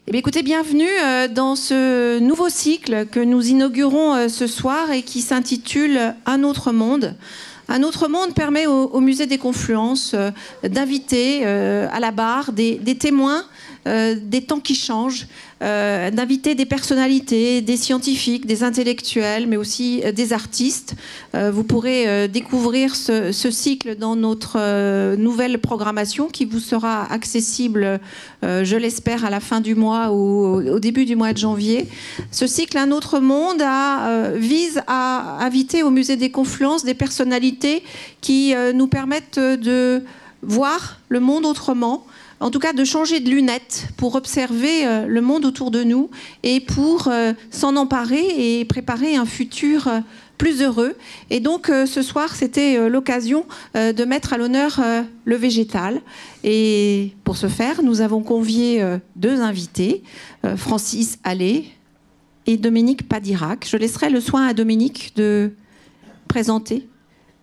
Eh bien, écoutez, bienvenue dans ce nouveau cycle que nous inaugurons ce soir et qui s'intitule « Un autre monde ». Un autre monde permet au Musée des Confluences d'inviter à la barre des témoins des temps qui changent, d'inviter des personnalités, des scientifiques, des intellectuels, mais aussi des artistes. Vous pourrez découvrir ce cycle dans notre nouvelle programmation qui vous sera accessible, je l'espère, à la fin du mois ou au début du mois de janvier. Ce cycle Un autre monde vise à inviter au Musée des Confluences des personnalités qui nous permettent de voir le monde autrement, en tout cas de changer de lunettes pour observer le monde autour de nous et pour s'en emparer et préparer un futur plus heureux. Et donc ce soir, c'était l'occasion de mettre à l'honneur le végétal. Et pour ce faire, nous avons convié deux invités, Francis Allais et Dominique Padirac. Je laisserai le soin à Dominique de présenter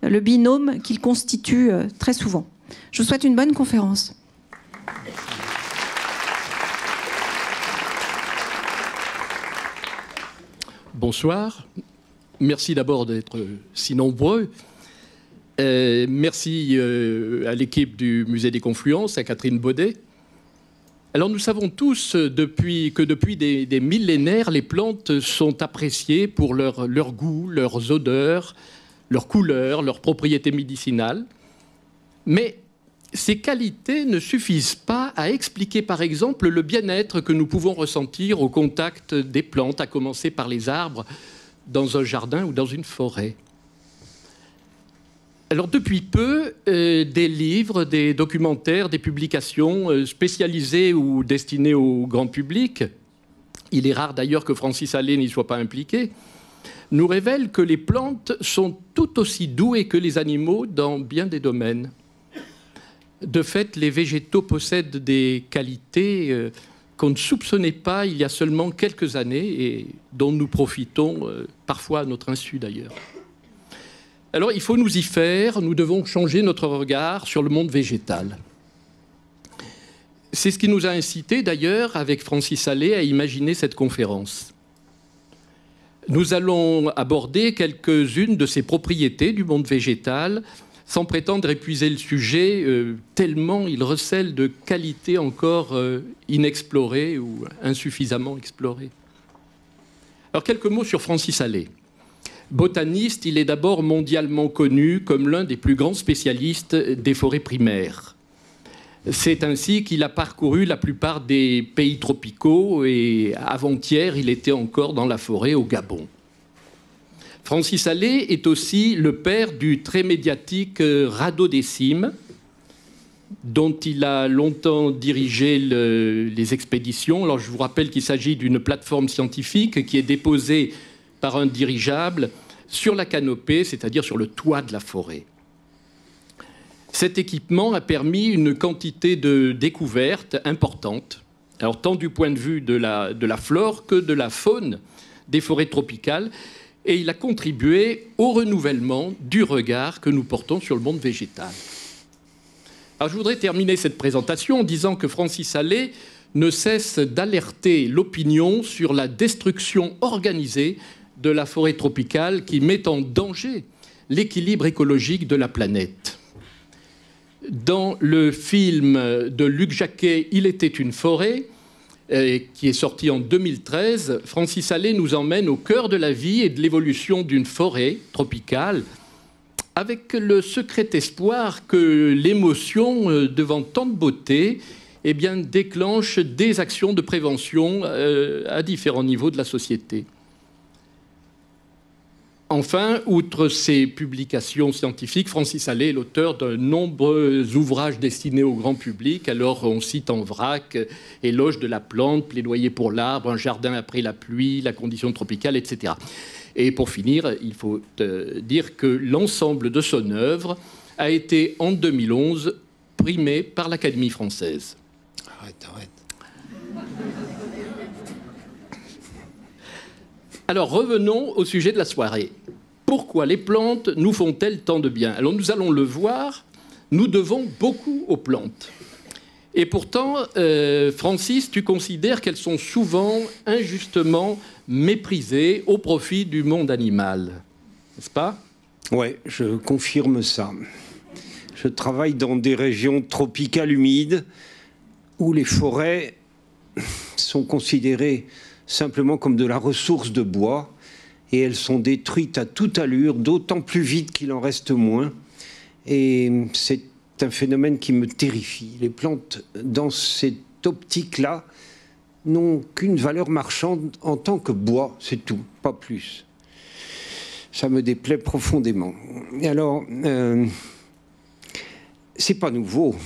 le binôme qu'il constitue très souvent. Je vous souhaite une bonne conférence. Bonsoir. Merci d'abord d'être si nombreux. Merci à l'équipe du Musée des Confluences, à Catherine Baudet. Alors nous savons tous que depuis des millénaires, les plantes sont appréciées pour leur goût, leurs odeurs, leurs couleurs, leurs propriétés médicinales. Mais ces qualités ne suffisent pas à expliquer, par exemple, le bien-être que nous pouvons ressentir au contact des plantes, à commencer par les arbres, dans un jardin ou dans une forêt. Alors, depuis peu, des livres, des documentaires, des publications spécialisées ou destinées au grand public, il est rare d'ailleurs que Francis Allais n'y soit pas impliqué, nous révèlent que les plantes sont tout aussi douées que les animaux dans bien des domaines. De fait, les végétaux possèdent des qualités qu'on ne soupçonnait pas il y a seulement quelques années et dont nous profitons parfois à notre insu d'ailleurs. Alors il faut nous y faire, nous devons changer notre regard sur le monde végétal. C'est ce qui nous a incité d'ailleurs, avec Francis Allais, à imaginer cette conférence. Nous allons aborder quelques-unes de ces propriétés du monde végétal, sans prétendre épuiser le sujet, tellement il recèle de qualités encore inexplorées ou insuffisamment explorées. Alors quelques mots sur Francis Allais. Botaniste, il est d'abord mondialement connu comme l'un des plus grands spécialistes des forêts primaires. C'est ainsi qu'il a parcouru la plupart des pays tropicaux et avant-hier, il était encore dans la forêt au Gabon. Francis Allais est aussi le père du très médiatique Radeau des Cimes, dont il a longtemps dirigé les expéditions. Alors, je vous rappelle qu'il s'agit d'une plateforme scientifique qui est déposée par un dirigeable sur la canopée, c'est-à-dire sur le toit de la forêt. Cet équipement a permis une quantité de découvertes importantes, alors tant du point de vue de la flore que de la faune des forêts tropicales, et il a contribué au renouvellement du regard que nous portons sur le monde végétal. Alors, je voudrais terminer cette présentation en disant que Francis Allais ne cesse d'alerter l'opinion sur la destruction organisée de la forêt tropicale qui met en danger l'équilibre écologique de la planète. Dans le film de Luc Jacquet, Il était une forêt, qui est sorti en 2013, Francis Allais nous emmène au cœur de la vie et de l'évolution d'une forêt tropicale, avec le secret espoir que l'émotion devant tant de beauté déclenche des actions de prévention à différents niveaux de la société. Enfin, outre ses publications scientifiques, Francis Allais est l'auteur de nombreux ouvrages destinés au grand public. Alors, on cite en vrac Éloge de la plante, Plaidoyer pour l'arbre, Un jardin après la pluie, La condition tropicale, etc. Et pour finir, il faut dire que l'ensemble de son œuvre a été, en 2011, primé par l'Académie française. Arrête. Alors, revenons au sujet de la soirée. Pourquoi les plantes nous font-elles tant de bien? Alors, nous allons le voir, nous devons beaucoup aux plantes. Et pourtant, Francis, tu considères qu'elles sont souvent injustement méprisées au profit du monde animal, n'est-ce pas? Oui, je confirme ça. Je travaille dans des régions tropicales humides où les forêts sont considérées simplement comme de la ressource de bois et elles sont détruites à toute allure, d'autant plus vite qu'il en reste moins. Et c'est un phénomène qui me terrifie. Les plantes, dans cette optique-là, n'ont qu'une valeur marchande en tant que bois, c'est tout, pas plus. Ça me déplaît profondément. Et alors, c'est pas nouveau.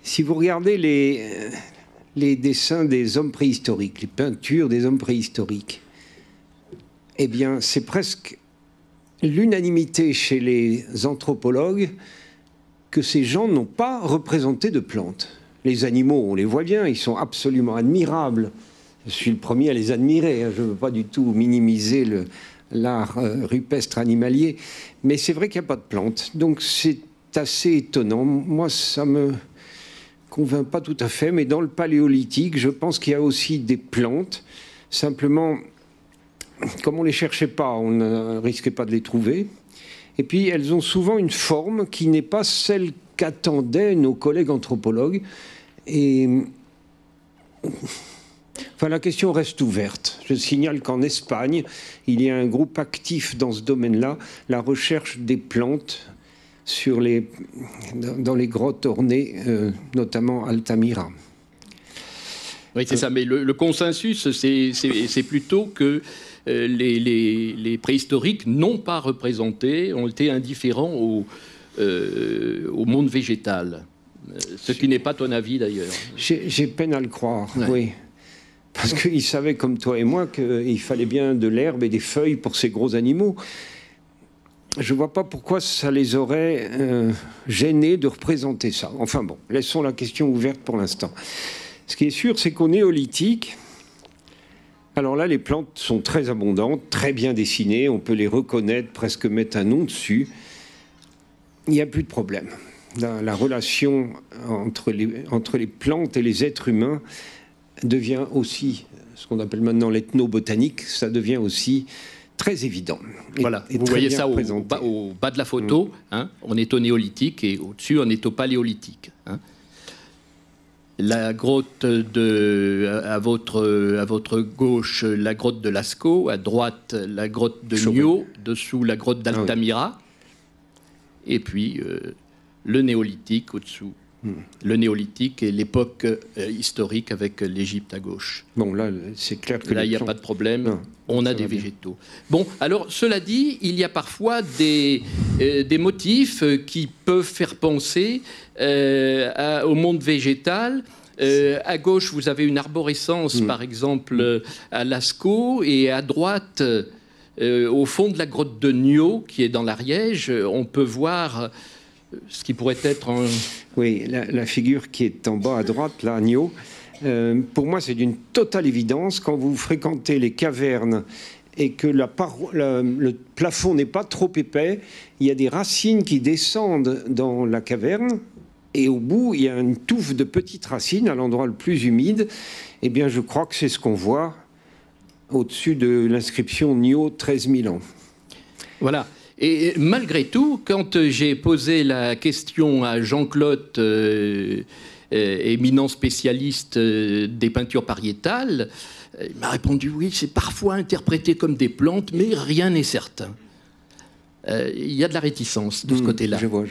Si vous regardez les dessins des hommes préhistoriques, les peintures des hommes préhistoriques, eh bien, c'est presque l'unanimité chez les anthropologues que ces gens n'ont pas représenté de plantes. Les animaux, on les voit bien, ils sont absolument admirables. Je suis le premier à les admirer, hein. Je ne veux pas du tout minimiser l'art rupestre animalier, mais c'est vrai qu'il n'y a pas de plantes. Donc c'est assez étonnant. Moi, ça me convainc pas tout à fait, mais dans le paléolithique, je pense qu'il y a aussi des plantes. Simplement, comme on ne les cherchait pas, on ne risquait pas de les trouver. Et puis, elles ont souvent une forme qui n'est pas celle qu'attendaient nos collègues anthropologues. Et enfin, la question reste ouverte. Je signale qu'en Espagne, il y a un groupe actif dans ce domaine-là, la recherche des plantes dans les grottes ornées, notamment Altamira. Oui, c'est ça. Mais le consensus, c'est plutôt que les préhistoriques n'ont pas représenté, ont été indifférents au monde végétal. Ce qui n'est pas ton avis d'ailleurs. J'ai peine à le croire, ouais. Oui. Parce qu'ils savaient, comme toi et moi, qu'il fallait bien de l'herbe et des feuilles pour ces gros animaux. Je ne vois pas pourquoi ça les aurait gênés de représenter ça. Enfin bon, laissons la question ouverte pour l'instant. Ce qui est sûr, c'est qu'au néolithique, alors là, les plantes sont très abondantes, très bien dessinées, on peut les reconnaître, presque mettre un nom dessus. Il n'y a plus de problème. La relation entre les plantes et les êtres humains devient aussi, ce qu'on appelle maintenant l'ethnobotanique, ça devient aussi très évident. Voilà, vous voyez ça au bas de la photo, hein, on est au néolithique et au-dessus on est au paléolithique. Hein. La grotte à votre gauche, la grotte de Lascaux, à droite la grotte de Nio, dessous la grotte d'Altamira, et puis le néolithique au-dessous. Le néolithique et l'époque historique avec l'Égypte à gauche. Bon, là, c'est clair que là, il n'y a pas de problème. Non, on a des végétaux. Bon, alors, cela dit, il y a parfois des motifs qui peuvent faire penser au monde végétal. À gauche, vous avez une arborescence, par exemple, à Lascaux, et à droite, au fond de la grotte de Nio, qui est dans l'Ariège, on peut voir ce qui pourrait être un... Oui, la figure qui est en bas à droite, là, Nio, pour moi, c'est d'une totale évidence. Quand vous fréquentez les cavernes et que le plafond n'est pas trop épais, il y a des racines qui descendent dans la caverne et au bout, il y a une touffe de petites racines à l'endroit le plus humide. Eh bien, je crois que c'est ce qu'on voit au-dessus de l'inscription Nio 13 000 ans. Voilà. Et malgré tout, quand j'ai posé la question à Jean-Claude, éminent spécialiste des peintures pariétales, il m'a répondu oui, c'est parfois interprété comme des plantes, mais rien n'est certain. Il y a de la réticence de ce côté-là. Je vois.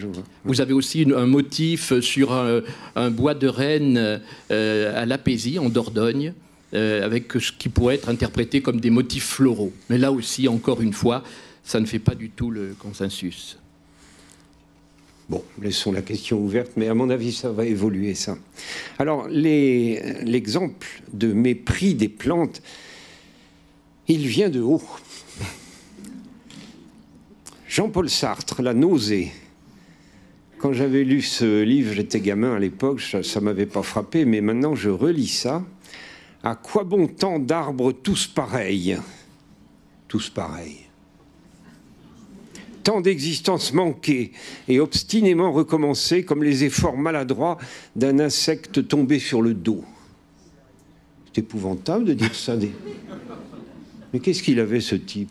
Vous avez aussi un motif sur un bois de renne à Lapésie, en Dordogne, avec ce qui pourrait être interprété comme des motifs floraux. Mais là aussi, encore une fois, ça ne fait pas du tout le consensus. Bon, laissons la question ouverte, mais à mon avis, ça va évoluer, ça. Alors, l'exemple de mépris des plantes, il vient de haut. Jean-Paul Sartre, La nausée. Quand j'avais lu ce livre, j'étais gamin à l'époque, ça ne m'avait pas frappé, mais maintenant je relis ça. À quoi bon tant d'arbres tous pareils? Tous pareils. tant d'existences manquées et obstinément recommencées comme les efforts maladroits d'un insecte tombé sur le dos. C'est épouvantable de dire ça. Mais qu'est-ce qu'il avait, ce type?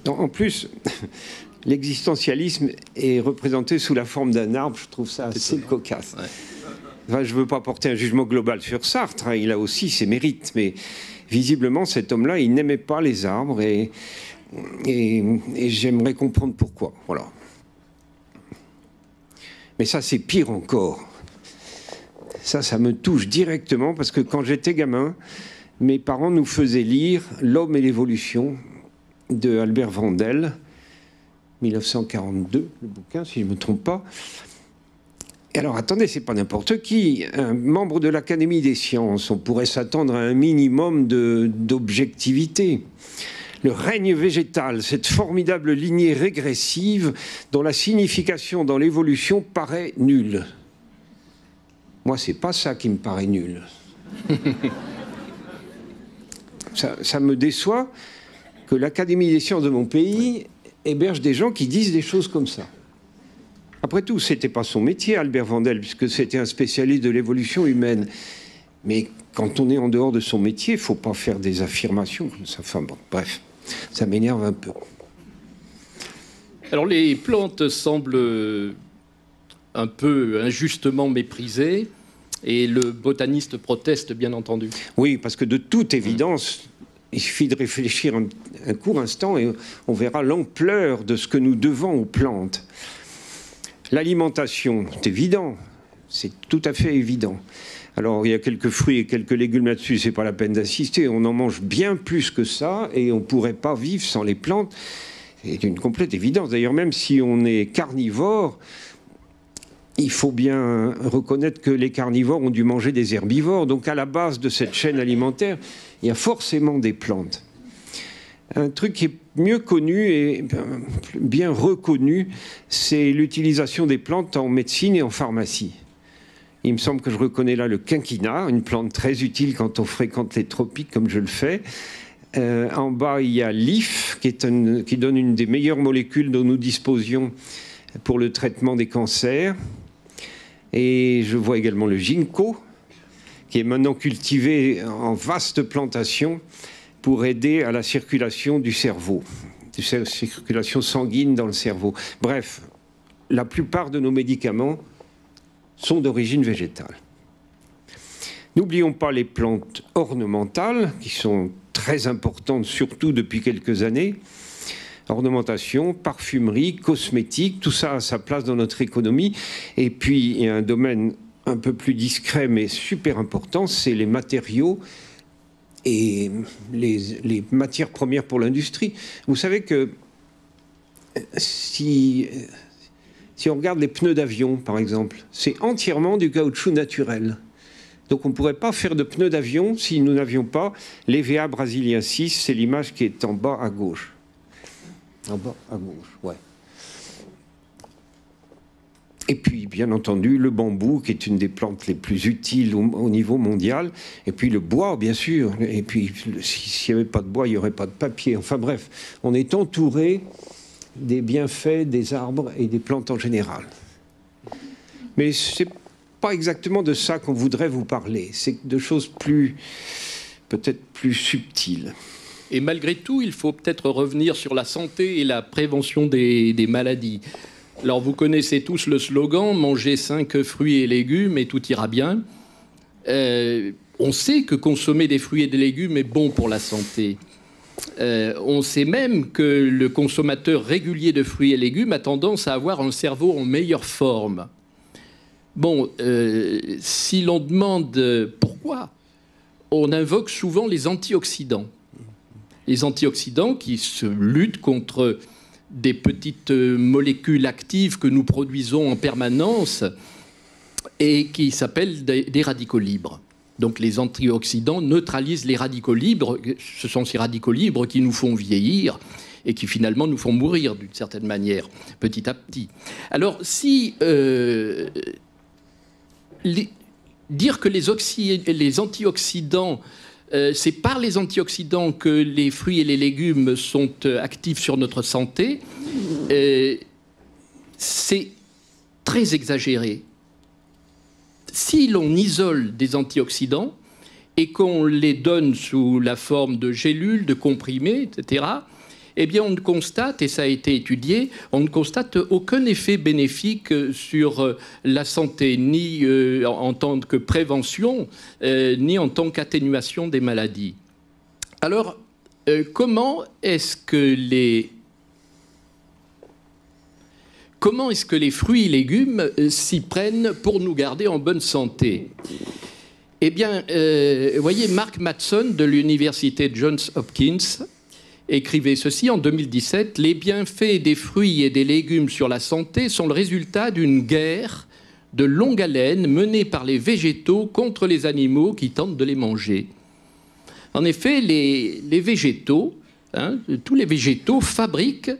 Non, en plus, l'existentialisme est représenté sous la forme d'un arbre. Je trouve ça assez cocasse. Ouais. Enfin, je ne veux pas porter un jugement global sur Sartre. Hein, il a aussi ses mérites. Mais visiblement, cet homme-là, il n'aimait pas les arbres. Et j'aimerais comprendre pourquoi. Voilà. Mais ça, c'est pire encore. Ça me touche directement parce que quand j'étais gamin, mes parents nous faisaient lire L'homme et l'évolution de Albert Vendel, 1942, le bouquin, si je ne me trompe pas. Et alors, attendez, c'est pas n'importe qui. Un membre de l'Académie des sciences, on pourrait s'attendre à un minimum d'objectivité. Le règne végétal, cette formidable lignée régressive dont la signification dans l'évolution paraît nulle. Moi, c'est pas ça qui me paraît nul. ça me déçoit que l'Académie des sciences de mon pays héberge des gens qui disent des choses comme ça. Après tout, c'était pas son métier, Albert Vendel, puisque c'était un spécialiste de l'évolution humaine. Mais quand on est en dehors de son métier, il ne faut pas faire des affirmations comme ça. Enfin bon, bref, ça m'énerve un peu. Alors les plantes semblent un peu injustement méprisées, et le botaniste proteste, bien entendu. Oui, parce que de toute évidence, il suffit de réfléchir un court instant et on verra l'ampleur de ce que nous devons aux plantes. L'alimentation, c'est évident, c'est tout à fait évident. Alors, il y a quelques fruits et quelques légumes là-dessus, c'est pas la peine d'assister. On en mange bien plus que ça et on ne pourrait pas vivre sans les plantes. C'est une complète évidence. D'ailleurs, même si on est carnivore, il faut bien reconnaître que les carnivores ont dû manger des herbivores. Donc, à la base de cette chaîne alimentaire, il y a forcément des plantes. Un truc qui est mieux connu et bien reconnu, c'est l'utilisation des plantes en médecine et en pharmacie. Il me semble que je reconnais là le quinquina, une plante très utile quand on fréquente les tropiques, comme je le fais. En bas, il y a l'if, qui donne une des meilleures molécules dont nous disposions pour le traitement des cancers. Et je vois également le ginkgo, qui est maintenant cultivé en vaste plantation pour aider à la circulation du cerveau, la circulation sanguine dans le cerveau. Bref, la plupart de nos médicaments sont d'origine végétale. N'oublions pas les plantes ornementales, qui sont très importantes, surtout depuis quelques années. Ornementation, parfumerie, cosmétique, tout ça a sa place dans notre économie. Et puis, il y a un domaine un peu plus discret, mais super important, c'est les matériaux et les matières premières pour l'industrie. Vous savez que si on regarde les pneus d'avion, par exemple, c'est entièrement du caoutchouc naturel. Donc on ne pourrait pas faire de pneus d'avion si nous n'avions pas l'EVA brésilien 6, c'est l'image qui est en bas à gauche. En bas à gauche, ouais. Et puis, bien entendu, le bambou, qui est une des plantes les plus utiles au niveau mondial. Et puis le bois, bien sûr. Et puis, s'il n'y avait pas de bois, il n'y aurait pas de papier. Enfin bref, on est entouré des bienfaits des arbres et des plantes en général. Mais ce n'est pas exactement de ça qu'on voudrait vous parler. C'est de choses peut-être plus subtiles. Et malgré tout, il faut peut-être revenir sur la santé et la prévention des maladies. Alors, vous connaissez tous le slogan « Mangez 5 fruits et légumes et tout ira bien ». On sait que consommer des fruits et des légumes est bon pour la santé. On sait même que le consommateur régulier de fruits et légumes a tendance à avoir un cerveau en meilleure forme. Bon, si l'on demande pourquoi, on invoque souvent les antioxydants. Les antioxydants qui se luttent contre des petites molécules actives que nous produisons en permanence et qui s'appellent des radicaux libres. Donc les antioxydants neutralisent les radicaux libres. Ce sont ces radicaux libres qui nous font vieillir et qui finalement nous font mourir d'une certaine manière, petit à petit. Alors si dire que les antioxydants c'est par les antioxydants que les fruits et les légumes sont actifs sur notre santé. C'est très exagéré. Si l'on isole des antioxydants et qu'on les donne sous la forme de gélules, de comprimés, etc., eh bien on ne constate, et ça a été étudié, on ne constate aucun effet bénéfique sur la santé, ni en tant que prévention, ni en tant qu'atténuation des maladies. Alors, comment est-ce que les fruits et légumes s'y prennent pour nous garder en bonne santé? Eh bien, vous voyez, Mark Mattson de l'université Johns Hopkins écrivait ceci en 2017. « Les bienfaits des fruits et des légumes sur la santé sont le résultat d'une guerre de longue haleine menée par les végétaux contre les animaux qui tentent de les manger. » En effet, les végétaux, tous les végétaux fabriquent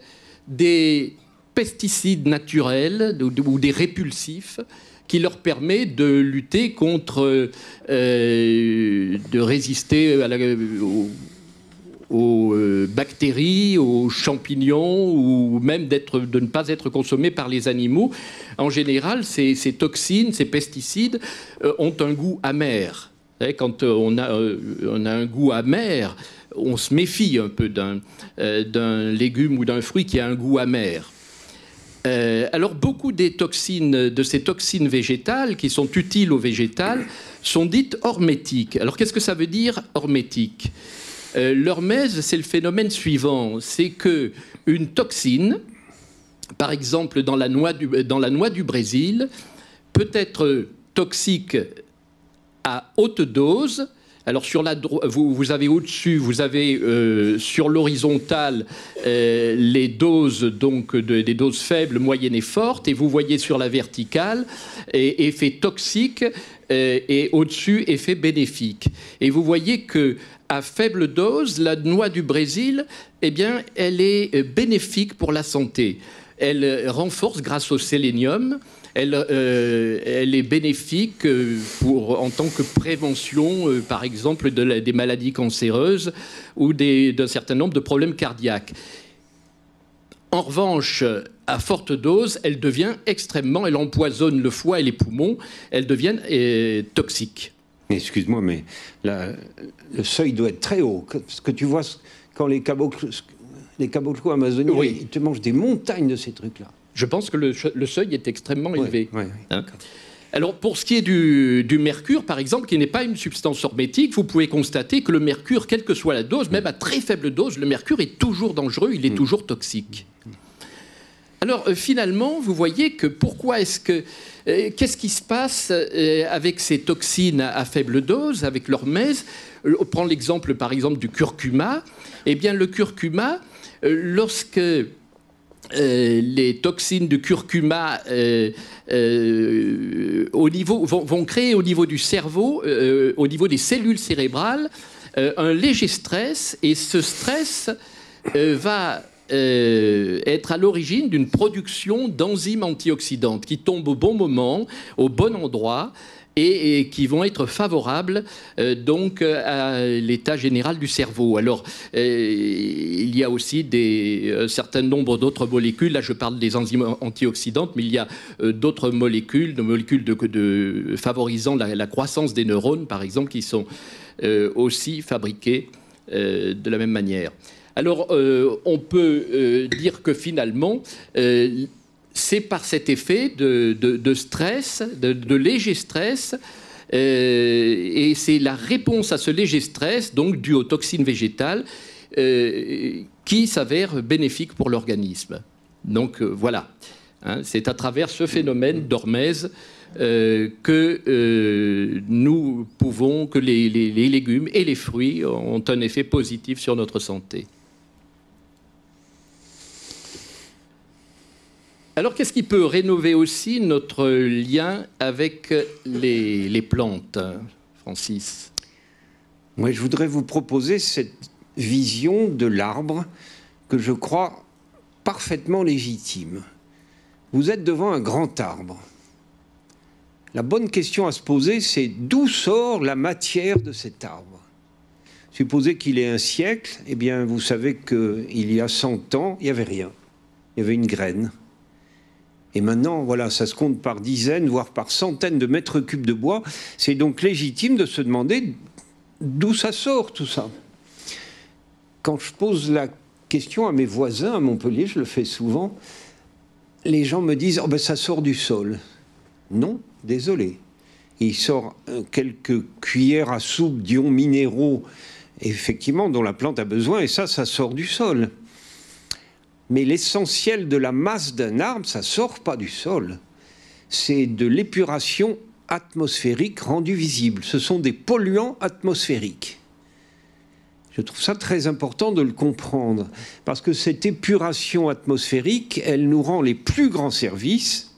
des pesticides naturels ou des répulsifs qui leur permet de lutter contre, de résister aux bactéries, aux champignons, ou même de ne pas être consommés par les animaux. En général, ces toxines, ces pesticides ont un goût amer. Quand on a un goût amer, on se méfie un peu d'un légume ou d'un fruit qui a un goût amer. Alors, beaucoup de ces toxines végétales, qui sont utiles au végétal, sont dites hormétiques. Alors, qu'est-ce que ça veut dire, hormétique ? L'hormèse, c'est le phénomène suivant. C'est qu'une toxine, par exemple dans la noix du Brésil, peut être toxique à haute dose. Alors vous avez au-dessus, vous avez sur l'horizontale les doses, donc des doses faibles, moyennes et fortes, et vous voyez sur la verticale effet toxique et au-dessus effet bénéfique. Et vous voyez que à faible dose, la noix du Brésil, eh bien, elle est bénéfique pour la santé. Elle renforce grâce au sélénium. Elle est bénéfique en tant que prévention, par exemple, des maladies cancéreuses ou d'un certain nombre de problèmes cardiaques. En revanche, à forte dose, elle empoisonne le foie et les poumons, elle devient toxique. Excuse-moi, mais le seuil doit être très haut. Parce que tu vois, quand les caboclos amazoniens, oui, ils te mangent des montagnes de ces trucs-là. Je pense que le seuil est extrêmement élevé. Ouais, Alors, pour ce qui est du mercure, par exemple, qui n'est pas une substance hormétique, vous pouvez constater que le mercure, quelle que soit la dose, même à très faible dose, le mercure est toujours dangereux, il est toujours toxique. Alors, finalement, vous voyez que qu'est-ce qui se passe avec ces toxines à faible dose, avec l'hormèse? On prend l'exemple, par exemple, du curcuma. Eh bien, le curcuma, lorsque les toxines du curcuma vont créer au niveau du cerveau, au niveau des cellules cérébrales, un léger stress, et ce stress va être à l'origine d'une production d'enzymes antioxydantes qui tombent au bon moment, au bon endroit, et qui vont être favorables donc à l'état général du cerveau. Alors, il y a aussi un certain nombre d'autres molécules. Là, je parle des enzymes antioxydantes, mais il y a d'autres molécules, favorisant la croissance des neurones, par exemple, qui sont aussi fabriquées de la même manière. Alors, on peut dire que finalement, c'est par cet effet de stress, de léger stress, et c'est la réponse à ce léger stress, donc dû aux toxines végétales, qui s'avère bénéfique pour l'organisme. Donc voilà, c'est à travers ce phénomène d'hormèse que les légumes et les fruits ont un effet positif sur notre santé. Alors, qu'est-ce qui peut rénover aussi notre lien avec les plantes, Francis? Moi, je voudrais vous proposer cette vision de l'arbre que je crois parfaitement légitime. Vous êtes devant un grand arbre. La bonne question à se poser, c'est d'où sort la matière de cet arbre? Supposez qu'il ait un siècle, eh bien, vous savez qu'il y a 100 ans, il n'y avait rien. Il y avait une graine. Et maintenant, voilà, ça se compte par dizaines, voire par centaines de mètres cubes de bois. C'est donc légitime de se demander d'où ça sort, tout ça. Quand je pose la question à mes voisins à Montpellier, je le fais souvent, les gens me disent « Oh ben ça sort du sol ». Non, désolé. Il sort quelques cuillères à soupe d'ions minéraux, effectivement, dont la plante a besoin, et ça sort du sol. Mais l'essentiel de la masse d'un arbre, ça ne sort pas du sol. C'est de l'épuration atmosphérique rendue visible. Ce sont des polluants atmosphériques. Je trouve ça très important de le comprendre, parce que cette épuration atmosphérique, elle nous rend les plus grands services,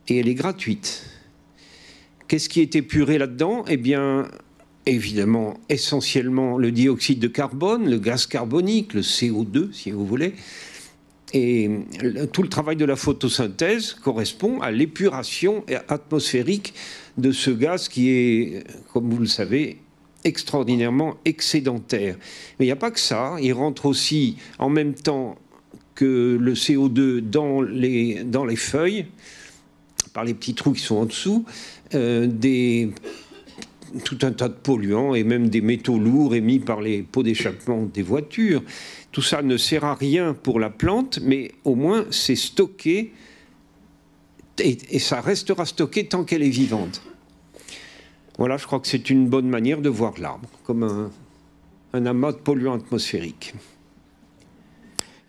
et elle est gratuite. Qu'est-ce qui est épuré là-dedans? Eh bien, évidemment, essentiellement le dioxyde de carbone, le gaz carbonique, le CO2, si vous voulez. Et tout le travail de la photosynthèse correspond à l'épuration atmosphérique de ce gaz qui est, comme vous le savez, extraordinairement excédentaire. Mais il n'y a pas que ça, il rentre aussi en même temps que le CO2 dans les feuilles, par les petits trous qui sont en dessous, tout un tas de polluants et même des métaux lourds émis par les pots d'échappement des voitures. Tout ça ne sert à rien pour la plante, mais au moins c'est stocké et ça restera stocké tant qu'elle est vivante. Voilà, je crois que c'est une bonne manière de voir l'arbre, comme un amas de polluants atmosphériques.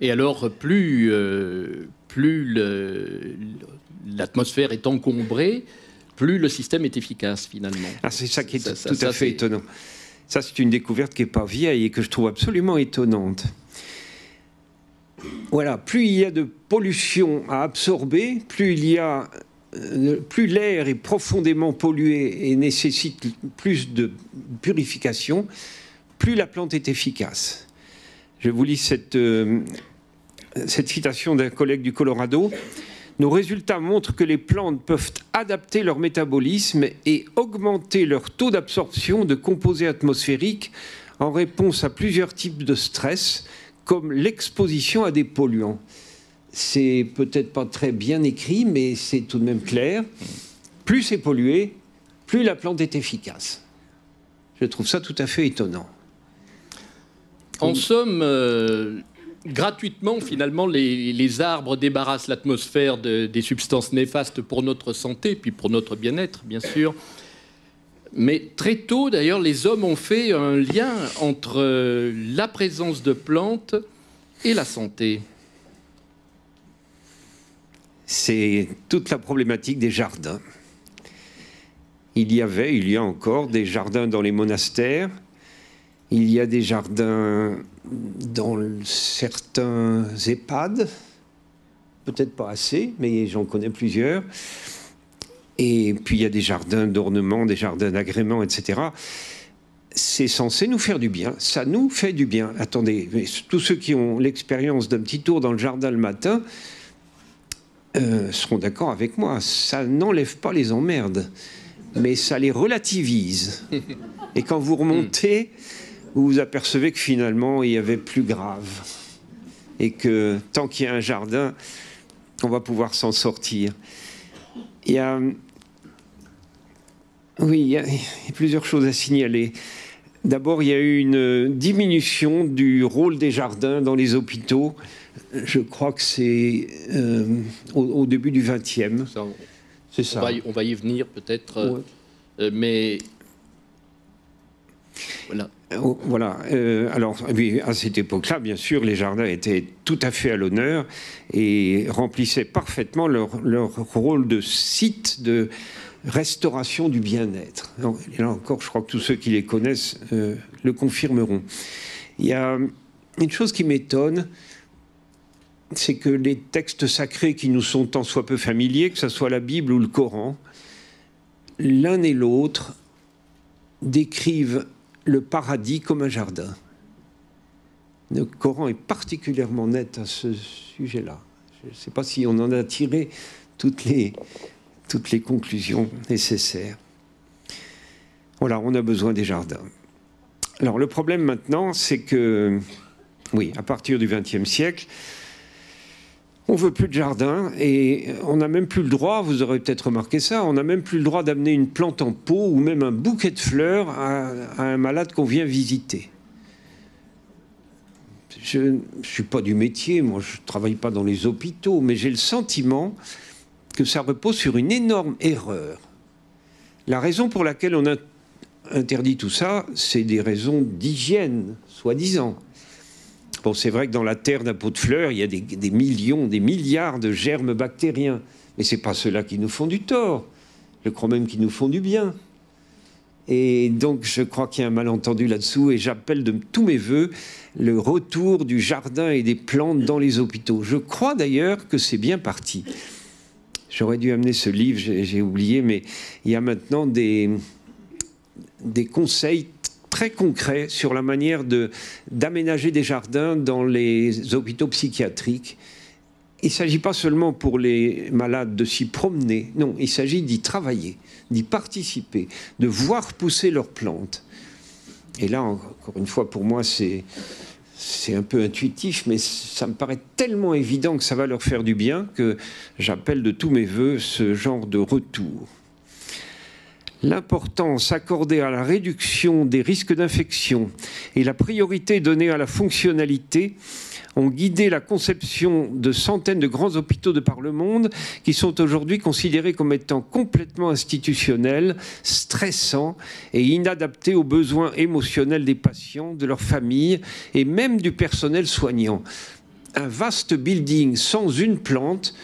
Et alors, plus l'atmosphère est encombrée, plus le système est efficace, finalement. Ah, c'est ça qui est tout à fait étonnant. Ça, c'est une découverte qui n'est pas vieille et que je trouve absolument étonnante. Voilà, plus il y a de pollution à absorber, plus l'air est profondément pollué et nécessite plus de purification, plus la plante est efficace. Je vous lis cette citation d'un collègue du Colorado. Nos résultats montrent que les plantes peuvent adapter leur métabolisme et augmenter leur taux d'absorption de composés atmosphériques en réponse à plusieurs types de stress, comme l'exposition à des polluants. C'est peut-être pas très bien écrit, mais c'est tout de même clair. Plus c'est pollué, plus la plante est efficace. Je trouve ça tout à fait étonnant. En somme, gratuitement, finalement, les arbres débarrassent l'atmosphère des substances néfastes pour notre santé, puis pour notre bien-être, bien sûr. Mais très tôt, d'ailleurs, les hommes ont fait un lien entre la présence de plantes et la santé. C'est toute la problématique des jardins. Il y a encore des jardins dans les monastères. Il y a des jardins dans certains EHPAD. Peut-être pas assez, mais j'en connais plusieurs. Et puis il y a des jardins d'ornement, des jardins d'agrément, etc. C'est censé nous faire du bien. Ça nous fait du bien. Attendez, mais tous ceux qui ont l'expérience d'un petit tour dans le jardin le matin seront d'accord avec moi. Ça n'enlève pas les emmerdes, mais ça les relativise. Et quand vous remontez, vous vous apercevez que finalement, il y avait plus grave. Et que tant qu'il y a un jardin, on va pouvoir s'en sortir. Il y a plusieurs choses à signaler. D'abord, il y a eu une diminution du rôle des jardins dans les hôpitaux. Je crois que c'est au début du XXe. C'est ça. On va y venir peut-être, mais voilà. Voilà. Alors, oui, à cette époque-là, bien sûr, les jardins étaient tout à fait à l'honneur et remplissaient parfaitement leur rôle de site de restauration du bien-être. Et là encore, je crois que tous ceux qui les connaissent le confirmeront. Il y a une chose qui m'étonne, c'est que les textes sacrés qui nous sont tant soit peu familiers, que ce soit la Bible ou le Coran, l'un et l'autre décrivent le paradis comme un jardin. Le Coran est particulièrement net à ce sujet-là. Je ne sais pas si on en a tiré toutes les conclusions nécessaires. Voilà, on a besoin des jardins. Alors le problème maintenant, c'est que, oui, à partir du XXe siècle, on ne veut plus de jardin et on n'a même plus le droit, vous aurez peut-être remarqué ça, on n'a même plus le droit d'amener une plante en pot ou même un bouquet de fleurs à un malade qu'on vient visiter. Je ne suis pas du métier, moi je ne travaille pas dans les hôpitaux, mais j'ai le sentiment que ça repose sur une énorme erreur. La raison pour laquelle on a interdit tout ça, c'est des raisons d'hygiène, soi-disant. Bon, c'est vrai que dans la terre d'un pot de fleurs, il y a des millions, des milliards de germes bactériens. Mais ce n'est pas ceux-là qui nous font du tort. Je crois même qu'ils nous font du bien. Et donc, je crois qu'il y a un malentendu là-dessous. Et j'appelle de tous mes voeux le retour du jardin et des plantes dans les hôpitaux. Je crois d'ailleurs que c'est bien parti. J'aurais dû amener ce livre, j'ai oublié, mais il y a maintenant des conseils très concrets sur la manière d'aménager des jardins dans les hôpitaux psychiatriques. Il ne s'agit pas seulement pour les malades de s'y promener, non, il s'agit d'y travailler, d'y participer, de voir pousser leurs plantes. Et là, encore une fois, pour moi, c'est un peu intuitif, mais ça me paraît tellement évident que ça va leur faire du bien que j'appelle de tous mes voeux ce genre de retour. L'importance accordée à la réduction des risques d'infection et la priorité donnée à la fonctionnalité ont guidé la conception de centaines de grands hôpitaux de par le monde qui sont aujourd'hui considérés comme étant complètement institutionnels, stressants et inadaptés aux besoins émotionnels des patients, de leurs familles et même du personnel soignant. Un vaste building sans une plante,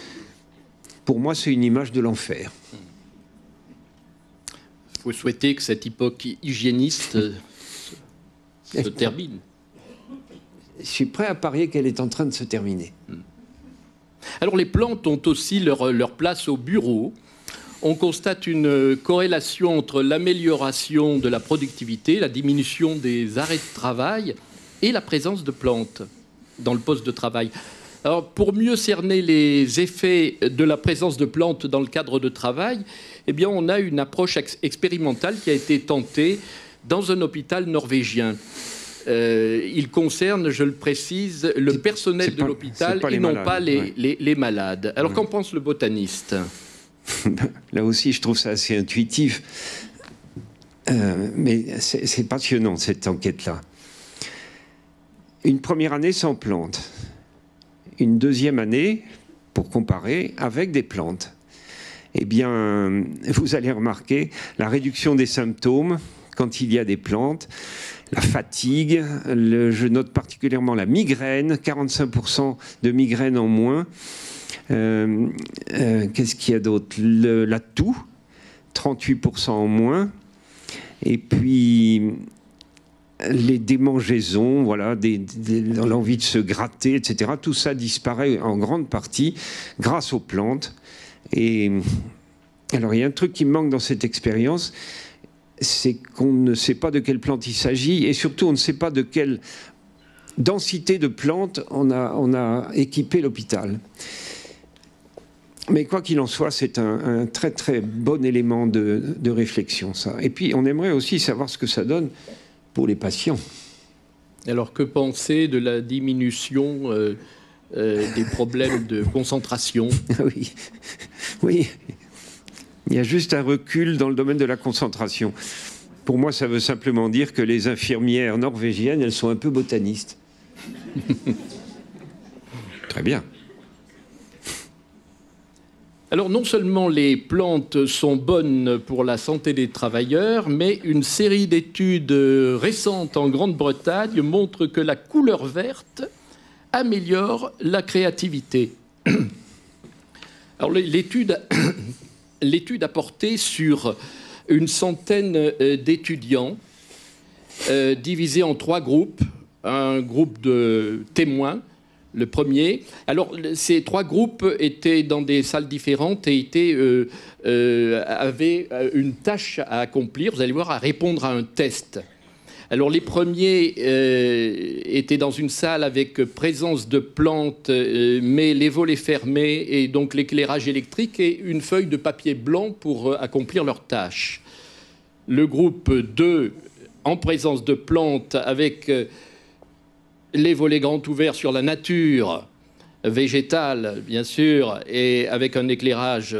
pour moi, c'est une image de l'enfer. Il faut souhaiter que cette époque hygiéniste se termine. Je suis prêt à parier qu'elle est en train de se terminer. Alors les plantes ont aussi leur place au bureau. On constate une corrélation entre l'amélioration de la productivité, la diminution des arrêts de travail et la présence de plantes dans le poste de travail. Alors, pour mieux cerner les effets de la présence de plantes dans le cadre de travail, eh bien, on a une approche expérimentale qui a été tentée dans un hôpital norvégien. Il concerne, je le précise, le personnel de l'hôpital et non pas les malades. Alors, qu'en pense le botaniste ? Là aussi, je trouve ça assez intuitif. Mais c'est passionnant, cette enquête-là. Une première année sans plantes. Une deuxième année, pour comparer, avec des plantes. Eh bien, vous allez remarquer la réduction des symptômes quand il y a des plantes, la fatigue, je note particulièrement la migraine, 45% de migraine en moins. Qu'est-ce qu'il y a d'autre ? La toux, 38% en moins. Et puis les démangeaisons, voilà, l'envie de se gratter, etc. Tout ça disparaît en grande partie grâce aux plantes. Et alors, il y a un truc qui me manque dans cette expérience, c'est qu'on ne sait pas de quelle plante il s'agit, et surtout, on ne sait pas de quelle densité de plantes on a équipé l'hôpital. Mais quoi qu'il en soit, c'est un très très bon élément de réflexion, ça. Et puis, on aimerait aussi savoir ce que ça donne pour les patients. Alors, que penser de la diminution des problèmes de concentration ? Oui, oui. Il y a juste un recul dans le domaine de la concentration. Pour moi, ça veut simplement dire que les infirmières norvégiennes, elles sont un peu botanistes. Très bien. Alors non seulement les plantes sont bonnes pour la santé des travailleurs, mais une série d'études récentes en Grande-Bretagne montre que la couleur verte améliore la créativité. Alors l'étude a porté sur une centaine d'étudiants divisés en 3 groupes. Un groupe de témoins, le premier. Alors, ces 3 groupes étaient dans des salles différentes et avaient une tâche à accomplir, vous allez voir, à répondre à un test. Alors, les premiers étaient dans une salle avec présence de plantes, mais les volets fermés et donc l'éclairage électrique et une feuille de papier blanc pour accomplir leur tâche. Le groupe 2 en présence de plantes avec les volets grands ouverts sur la nature végétale, bien sûr, et avec un éclairage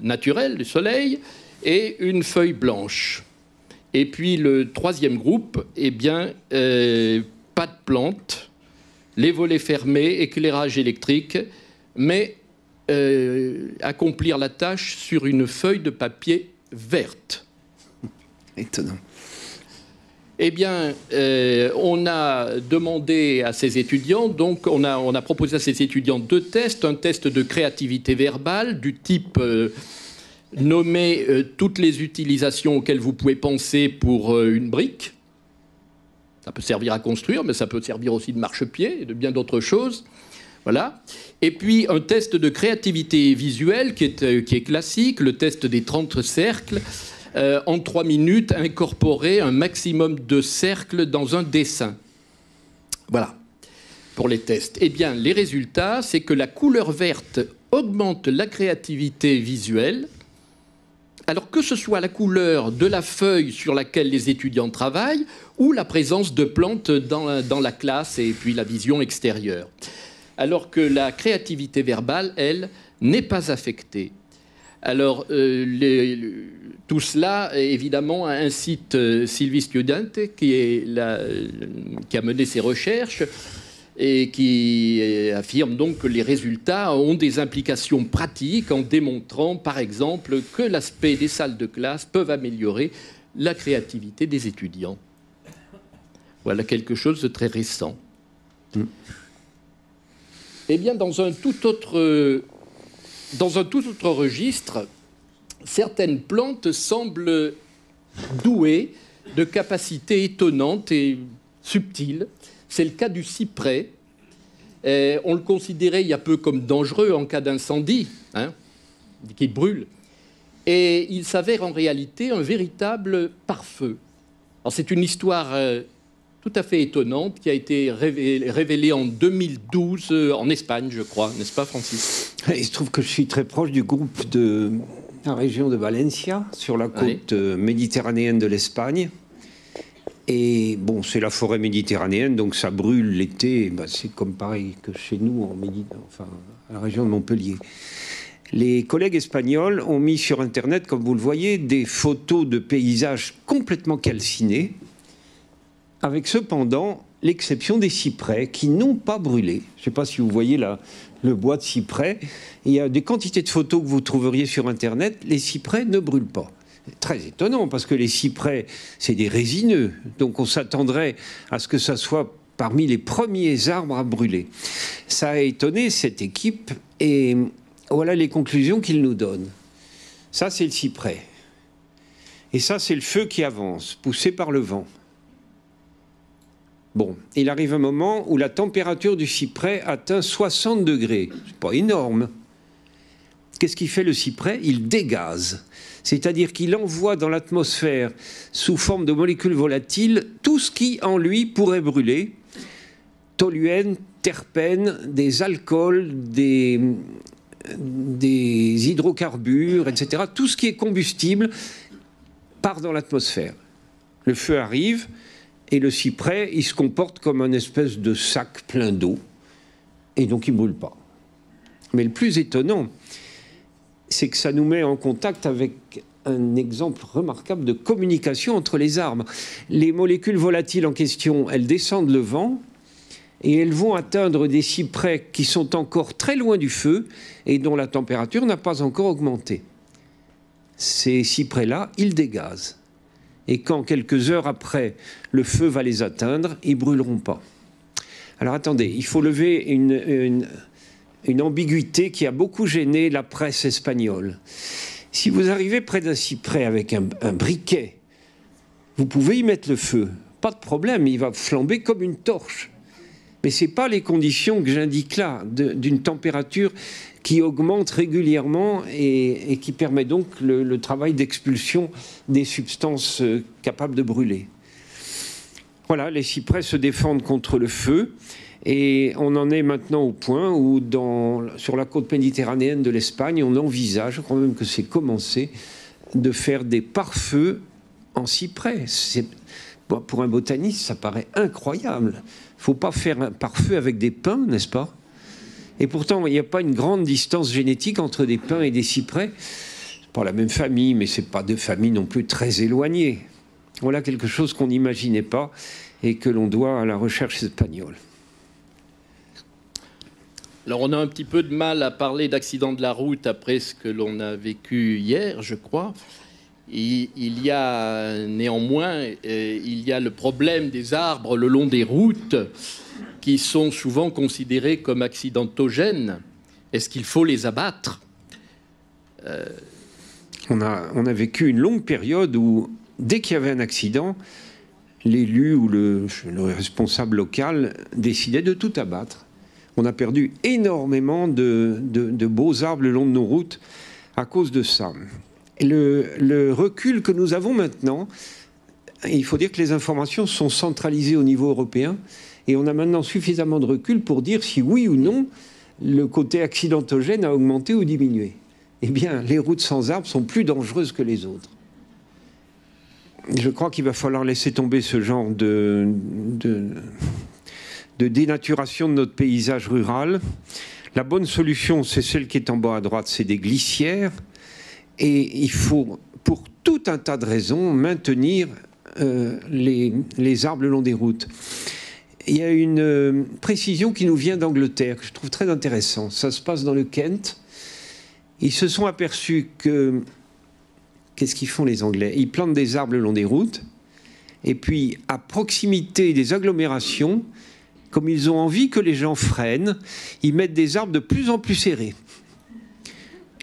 naturel du soleil, et une feuille blanche. Et puis le troisième groupe, eh bien, pas de plantes, les volets fermés, éclairage électrique, mais accomplir la tâche sur une feuille de papier verte. Étonnant. Eh bien, on a demandé à ces étudiants, donc on a proposé à ces étudiants 2 tests, un test de créativité verbale du type nommer toutes les utilisations auxquelles vous pouvez penser pour une brique. Ça peut servir à construire, mais ça peut servir aussi de marchepied et de bien d'autres choses. Voilà. Et puis un test de créativité visuelle qui est classique, le test des 30 cercles. En 3 minutes, incorporer un maximum de cercles dans un dessin. Voilà, pour les tests. Eh bien, les résultats, c'est que la couleur verte augmente la créativité visuelle, alors que ce soit la couleur de la feuille sur laquelle les étudiants travaillent ou la présence de plantes dans la classe et puis la vision extérieure. Alors que la créativité verbale, elle, n'est pas affectée. Alors, tout cela, évidemment, incite Sylvie Studente, qui a mené ses recherches et qui affirme donc que les résultats ont des implications pratiques en démontrant, par exemple, que l'aspect des salles de classe peuvent améliorer la créativité des étudiants. Voilà quelque chose de très récent. Eh bien, dans un tout autre registre, certaines plantes semblent douées de capacités étonnantes et subtiles. C'est le cas du cyprès. On le considérait il y a peu comme dangereux en cas d'incendie, qui brûle. Et il s'avère en réalité un véritable pare-feu. Alors c'est une histoire tout à fait étonnante qui a été révélée en 2012 en Espagne, je crois, n'est-ce pas, Francis? Il se trouve que je suis très proche du groupe de la région de Valencia, sur la côte méditerranéenne de l'Espagne. Et bon, c'est la forêt méditerranéenne, donc ça brûle l'été. Ben, c'est comme pareil que chez nous, à la région de Montpellier. Les collègues espagnols ont mis sur Internet, comme vous le voyez, des photos de paysages complètement calcinés, avec cependant l'exception des cyprès qui n'ont pas brûlé. Je ne sais pas si vous voyez là le bois de cyprès. Il y a des quantités de photos que vous trouveriez sur Internet. Les cyprès ne brûlent pas. C'est très étonnant parce que les cyprès, c'est des résineux. Donc on s'attendrait à ce que ça soit parmi les premiers arbres à brûler. Ça a étonné cette équipe et voilà les conclusions qu'ils nous donnent. Ça, c'est le cyprès. Et ça, c'est le feu qui avance, poussé par le vent. Bon, il arrive un moment où la température du cyprès atteint 60 degrés. C'est pas énorme. Qu'est-ce qu'il fait le cyprès? Il dégaze. C'est-à-dire qu'il envoie dans l'atmosphère, sous forme de molécules volatiles, tout ce qui, en lui, pourrait brûler. Toluène, terpènes, des alcools, des hydrocarbures, etc. Tout ce qui est combustible part dans l'atmosphère. Le feu arrive. Et le cyprès, il se comporte comme un espèce de sac plein d'eau. Et donc, il ne brûle pas. Mais le plus étonnant, c'est que ça nous met en contact avec un exemple remarquable de communication entre les arbres. Les molécules volatiles en question, elles descendent le vent et elles vont atteindre des cyprès qui sont encore très loin du feu et dont la température n'a pas encore augmenté. Ces cyprès-là, ils dégazent. Et quand, quelques heures après, le feu va les atteindre, ils ne brûleront pas. Alors attendez, il faut lever une ambiguïté qui a beaucoup gêné la presse espagnole. Si vous arrivez près d'un cyprès avec un briquet, vous pouvez y mettre le feu. Pas de problème, il va flamber comme une torche. Mais ce n'est pas les conditions que j'indique là, d'une température qui augmente régulièrement et qui permet donc le travail d'expulsion des substances capables de brûler. Voilà, les cyprès se défendent contre le feu et on en est maintenant au point où sur la côte méditerranéenne de l'Espagne, on envisage, je crois même que c'est commencé, de faire des pare-feux en cyprès. Bon, pour un botaniste, ça paraît incroyable. Il ne faut pas faire un pare-feu avec des pins, n'est-ce pas? Et pourtant, il n'y a pas une grande distance génétique entre des pins et des cyprès. C'est pas la même famille, mais ce n'est pas deux familles non plus très éloignées. Voilà quelque chose qu'on n'imaginait pas et que l'on doit à la recherche espagnole. Alors on a un petit peu de mal à parler d'accident de la route après ce que l'on a vécu hier, je crois. Il y a néanmoins il y a le problème des arbres le long des routes qui sont souvent considérés comme accidentogènes. Est-ce qu'il faut les abattre? On a vécu une longue période où, dès qu'il y avait un accident, l'élu ou le responsable local décidait de tout abattre. On a perdu énormément de beaux arbres le long de nos routes à cause de ça. Et le recul que nous avons maintenant, il faut dire que les informations sont centralisées au niveau européen et on a maintenant suffisamment de recul pour dire si oui ou non le côté accidentogène a augmenté ou diminué. Eh bien, les routes sans arbres sont plus dangereuses que les autres. Je crois qu'il va falloir laisser tomber ce genre de dénaturation de notre paysage rural. La bonne solution, c'est celle qui est en bas à droite, c'est des glissières. Et il faut, pour tout un tas de raisons, maintenir les arbres le long des routes. Il y a une précision qui nous vient d'Angleterre, que je trouve très intéressante. Ça se passe dans le Kent. Ils se sont aperçus que... Qu'est-ce qu'ils font les Anglais? Ils plantent des arbres le long des routes. Et puis, à proximité des agglomérations, comme ils ont envie que les gens freinent, ils mettent des arbres de plus en plus serrés.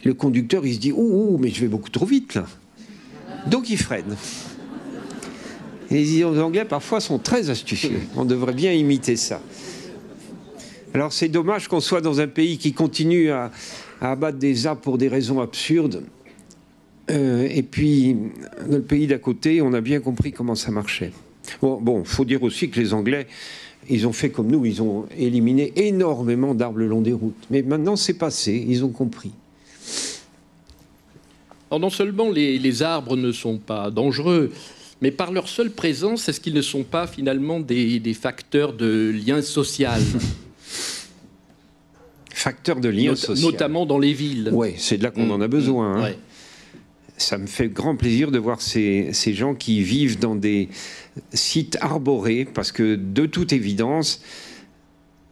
Le conducteur, il se dit « Oh, mais je vais beaucoup trop vite, là !» Donc, il freine. Et les Anglais, parfois, sont très astucieux. On devrait bien imiter ça. Alors, c'est dommage qu'on soit dans un pays qui continue à abattre des arbres pour des raisons absurdes. Et puis, dans le pays d'à côté, on a bien compris comment ça marchait. Bon, faut dire aussi que les Anglais... Ils ont fait comme nous, ils ont éliminé énormément d'arbres le long des routes. Mais maintenant, c'est passé, ils ont compris. Alors non seulement les arbres ne sont pas dangereux, mais par leur seule présence, est-ce qu'ils ne sont pas finalement des facteurs de lien social? Facteurs de lien social. Notamment dans les villes. Oui, c'est de là qu'on en a besoin. Hein. Ouais. Ça me fait grand plaisir de voir ces gens qui vivent dans des sites arborés, parce que de toute évidence,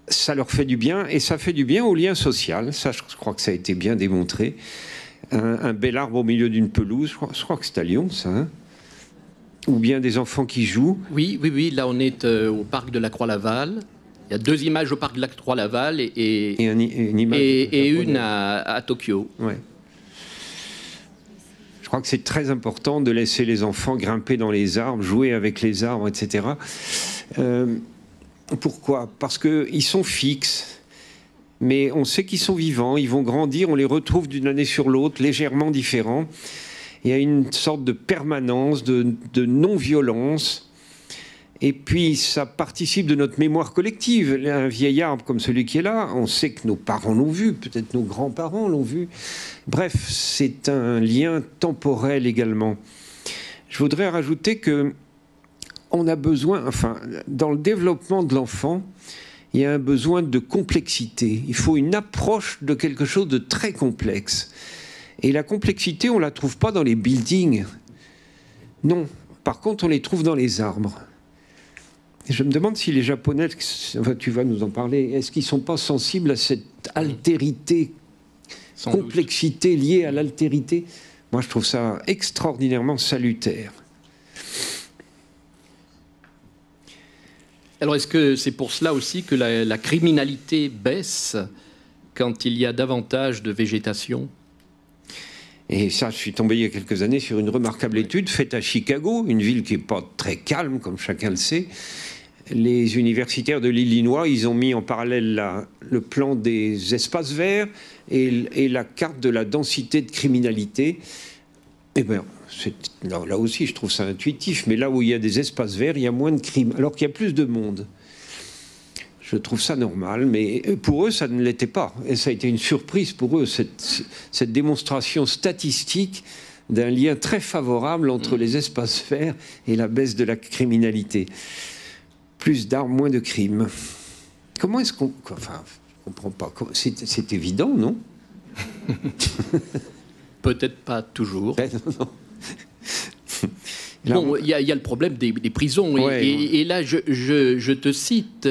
ça leur fait du bien, et ça fait du bien au lien social. Ça, je crois que ça a été bien démontré. Un bel arbre au milieu d'une pelouse, je crois que c'est à Lyon, ça. Hein, ou bien des enfants qui jouent. Oui, là on est au parc de la Croix-Laval. Il y a 2 images au parc de la Croix-Laval et une à Tokyo. Ouais. Je crois que c'est très important de laisser les enfants grimper dans les arbres, jouer avec les arbres, etc. Pourquoi? Parce qu'ils sont fixes, mais on sait qu'ils sont vivants, ils vont grandir, on les retrouve d'une année sur l'autre, légèrement différents. Il y a une sorte de permanence, de non-violence. Et puis, ça participe de notre mémoire collective. Un vieil arbre comme celui qui est là, on sait que nos parents l'ont vu, peut-être nos grands-parents l'ont vu. Bref, c'est un lien temporel également. Je voudrais rajouter que on a besoin, enfin, dans le développement de l'enfant, il y a un besoin de complexité. Il faut une approche de quelque chose de très complexe. Et la complexité, on ne la trouve pas dans les buildings. Non. Par contre, on les trouve dans les arbres. Et je me demande si les Japonais, enfin, tu vas nous en parler, est-ce qu'ils ne sont pas sensibles à cette altérité, complexité liée à l'altérité? Moi, je trouve ça extraordinairement salutaire. Alors, est-ce que c'est pour cela aussi que la criminalité baisse quand il y a davantage de végétation? Et ça, je suis tombé il y a quelques années sur une remarquable étude faite à Chicago, une ville qui n'est pas très calme, comme chacun le sait. Les universitaires de l'Illinois, ils ont mis en parallèle le plan des espaces verts et la carte de la densité de criminalité. Eh bien, là aussi, je trouve ça intuitif, mais là où il y a des espaces verts, il y a moins de crimes, alors qu'il y a plus de monde. Je trouve ça normal, mais pour eux, ça ne l'était pas. Et ça a été une surprise pour eux, cette démonstration statistique d'un lien très favorable entre les espaces verts et la baisse de la criminalité. Plus d'arbres, moins de crimes. Comment est-ce qu'on... Enfin, je ne comprends pas. C'est évident, non? Peut-être pas toujours. Non. Bon, il y a le problème des prisons. Ouais, et là, je te cite,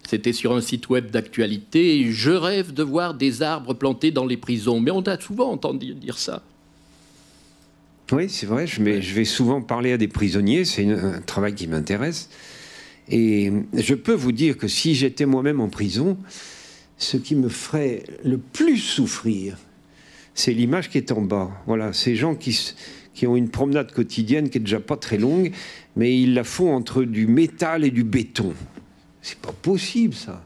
c'était sur un site web d'actualité, « Je rêve de voir des arbres plantés dans les prisons ». Mais on a souvent entendu dire ça. Oui, c'est vrai. Je vais souvent parler à des prisonniers. C'est un travail qui m'intéresse. Et je peux vous dire que si j'étais moi-même en prison, ce qui me ferait le plus souffrir, c'est l'image qui est en bas. Voilà, ces gens qui ont une promenade quotidienne qui est déjà pas très longue, mais ils la font entre du métal et du béton. C'est pas possible, ça.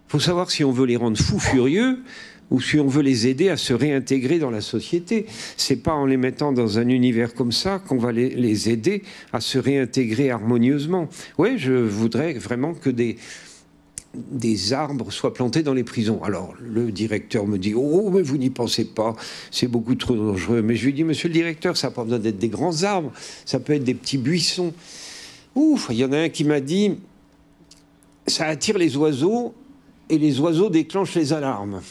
Il faut savoir si on veut les rendre fous furieux ou si on veut les aider à se réintégrer dans la société. C'est pas en les mettant dans un univers comme ça qu'on va les aider à se réintégrer harmonieusement. Oui, je voudrais vraiment que des arbres soient plantés dans les prisons. Alors, le directeur me dit « Oh, mais vous n'y pensez pas, c'est beaucoup trop dangereux. » Mais je lui dis « Monsieur le directeur, ça n'a pas besoin d'être des grands arbres, ça peut être des petits buissons. » Ouf, il y en a un qui m'a dit « Ça attire les oiseaux et les oiseaux déclenchent les alarmes. »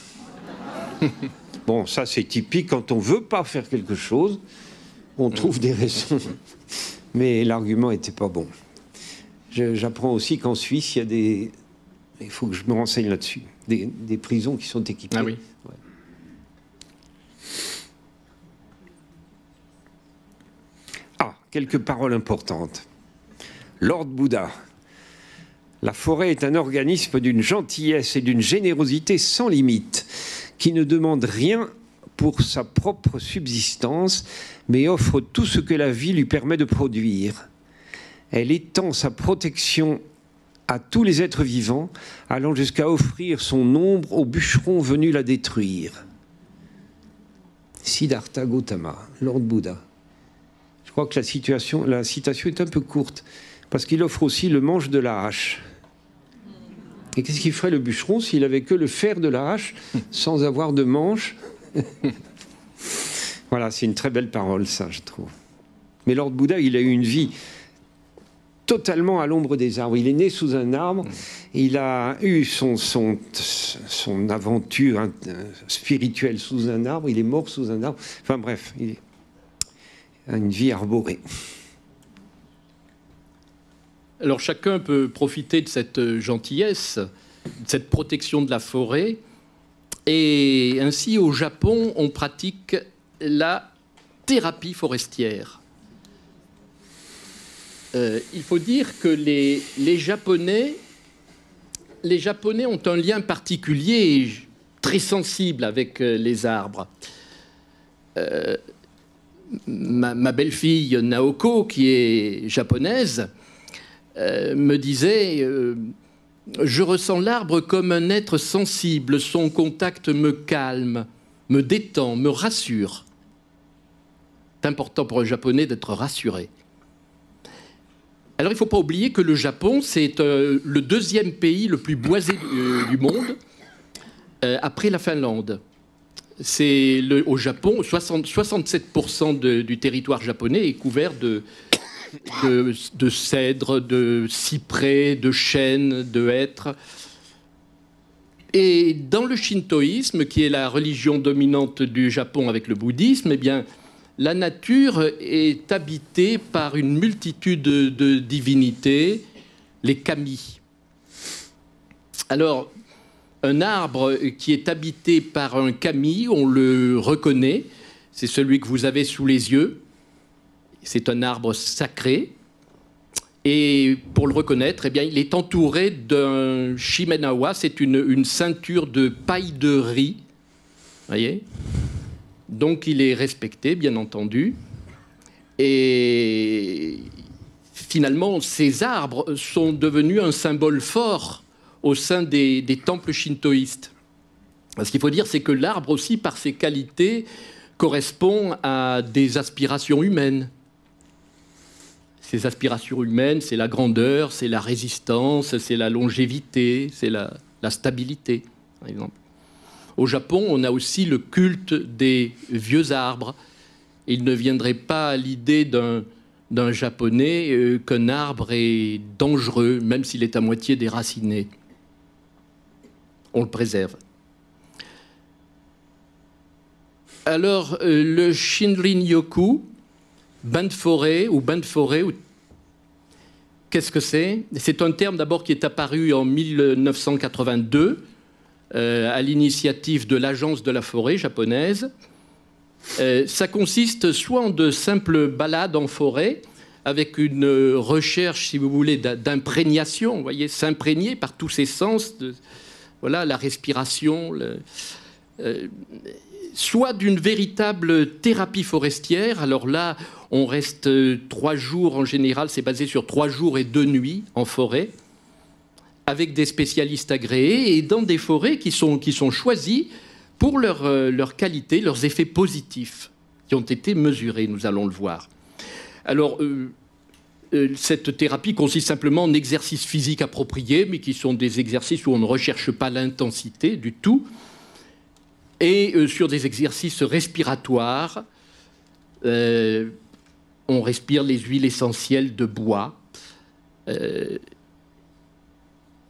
Bon, ça c'est typique, quand on ne veut pas faire quelque chose, on trouve des raisons. Mais l'argument n'était pas bon. J'apprends aussi qu'en Suisse, il y a des... Il faut que je me renseigne là-dessus. Des prisons qui sont équipées. Ah oui. Ouais. Ah, quelques paroles importantes. Lord Bouddha. La forêt est un organisme d'une gentillesse et d'une générosité sans limite, qui ne demande rien pour sa propre subsistance, mais offre tout ce que la vie lui permet de produire. Elle étend sa protection à tous les êtres vivants, allant jusqu'à offrir son ombre aux bûcherons venus la détruire. Siddhartha Gautama, Lord Bouddha. Je crois que la citation est un peu courte, parce qu'il offre aussi le manche de la hache. Et qu'est-ce qu'il ferait le bûcheron s'il avait que le fer de la hache, sans avoir de manche? Voilà, c'est une très belle parole, ça, je trouve. Mais Lord Bouddha, il a eu une vie totalement à l'ombre des arbres. Il est né sous un arbre, il a eu son aventure spirituelle sous un arbre, il est mort sous un arbre. Enfin bref, il a une vie arborée. Alors chacun peut profiter de cette gentillesse, de cette protection de la forêt. Et ainsi, au Japon, on pratique la thérapie forestière. Il faut dire que les Japonais ont un lien particulier, très sensible avec les arbres. Ma belle-fille Naoko, qui est japonaise, me disait je ressens l'arbre comme un être sensible, son contact me calme, me détend, me rassure. C'est important pour un Japonais d'être rassuré. Alors, il ne faut pas oublier que le Japon, c'est le deuxième pays le plus boisé du monde, après la Finlande. Au Japon, 67% du territoire japonais est couvert de cèdres, de cyprès, de chênes, de hêtres. Et dans le shintoïsme, qui est la religion dominante du Japon avec le bouddhisme, eh bien, la nature est habitée par une multitude de divinités, les kami. Alors, un arbre qui est habité par un kami, on le reconnaît, c'est celui que vous avez sous les yeux. C'est un arbre sacré. Et pour le reconnaître, eh bien, il est entouré d'un shimenawa, c'est une ceinture de paille de riz. Voyez ? Donc il est respecté, bien entendu. Et finalement, ces arbres sont devenus un symbole fort au sein des temples shintoïstes. Ce qu'il faut dire, c'est que l'arbre aussi, par ses qualités, correspond à des aspirations humaines. Ces aspirations humaines, c'est la grandeur, c'est la résistance, c'est la longévité, c'est la stabilité, par exemple. Au Japon, on a aussi le culte des vieux arbres. Il ne viendrait pas à l'idée d'un Japonais qu'un arbre est dangereux, même s'il est à moitié déraciné. On le préserve. Alors, le Shinrin-yoku, bain de forêt, qu'est-ce que c'est? C'est un terme d'abord qui est apparu en 1982 à l'initiative de l'Agence de la forêt japonaise. Ça consiste soit en de simples balades en forêt, avec une recherche, si vous voulez, d'imprégnation, vous voyez, s'imprégner par tous ses sens, voilà, la respiration, soit d'une véritable thérapie forestière. Alors là, on reste 3 jours, en général, c'est basé sur 3 jours et 2 nuits en forêt, avec des spécialistes agréés et dans des forêts qui sont choisies pour leur qualité, leurs effets positifs, qui ont été mesurés, nous allons le voir. Alors, cette thérapie consiste simplement en exercices physiques appropriés, mais qui sont des exercices où on ne recherche pas l'intensité du tout, et sur des exercices respiratoires. On respire les huiles essentielles de bois.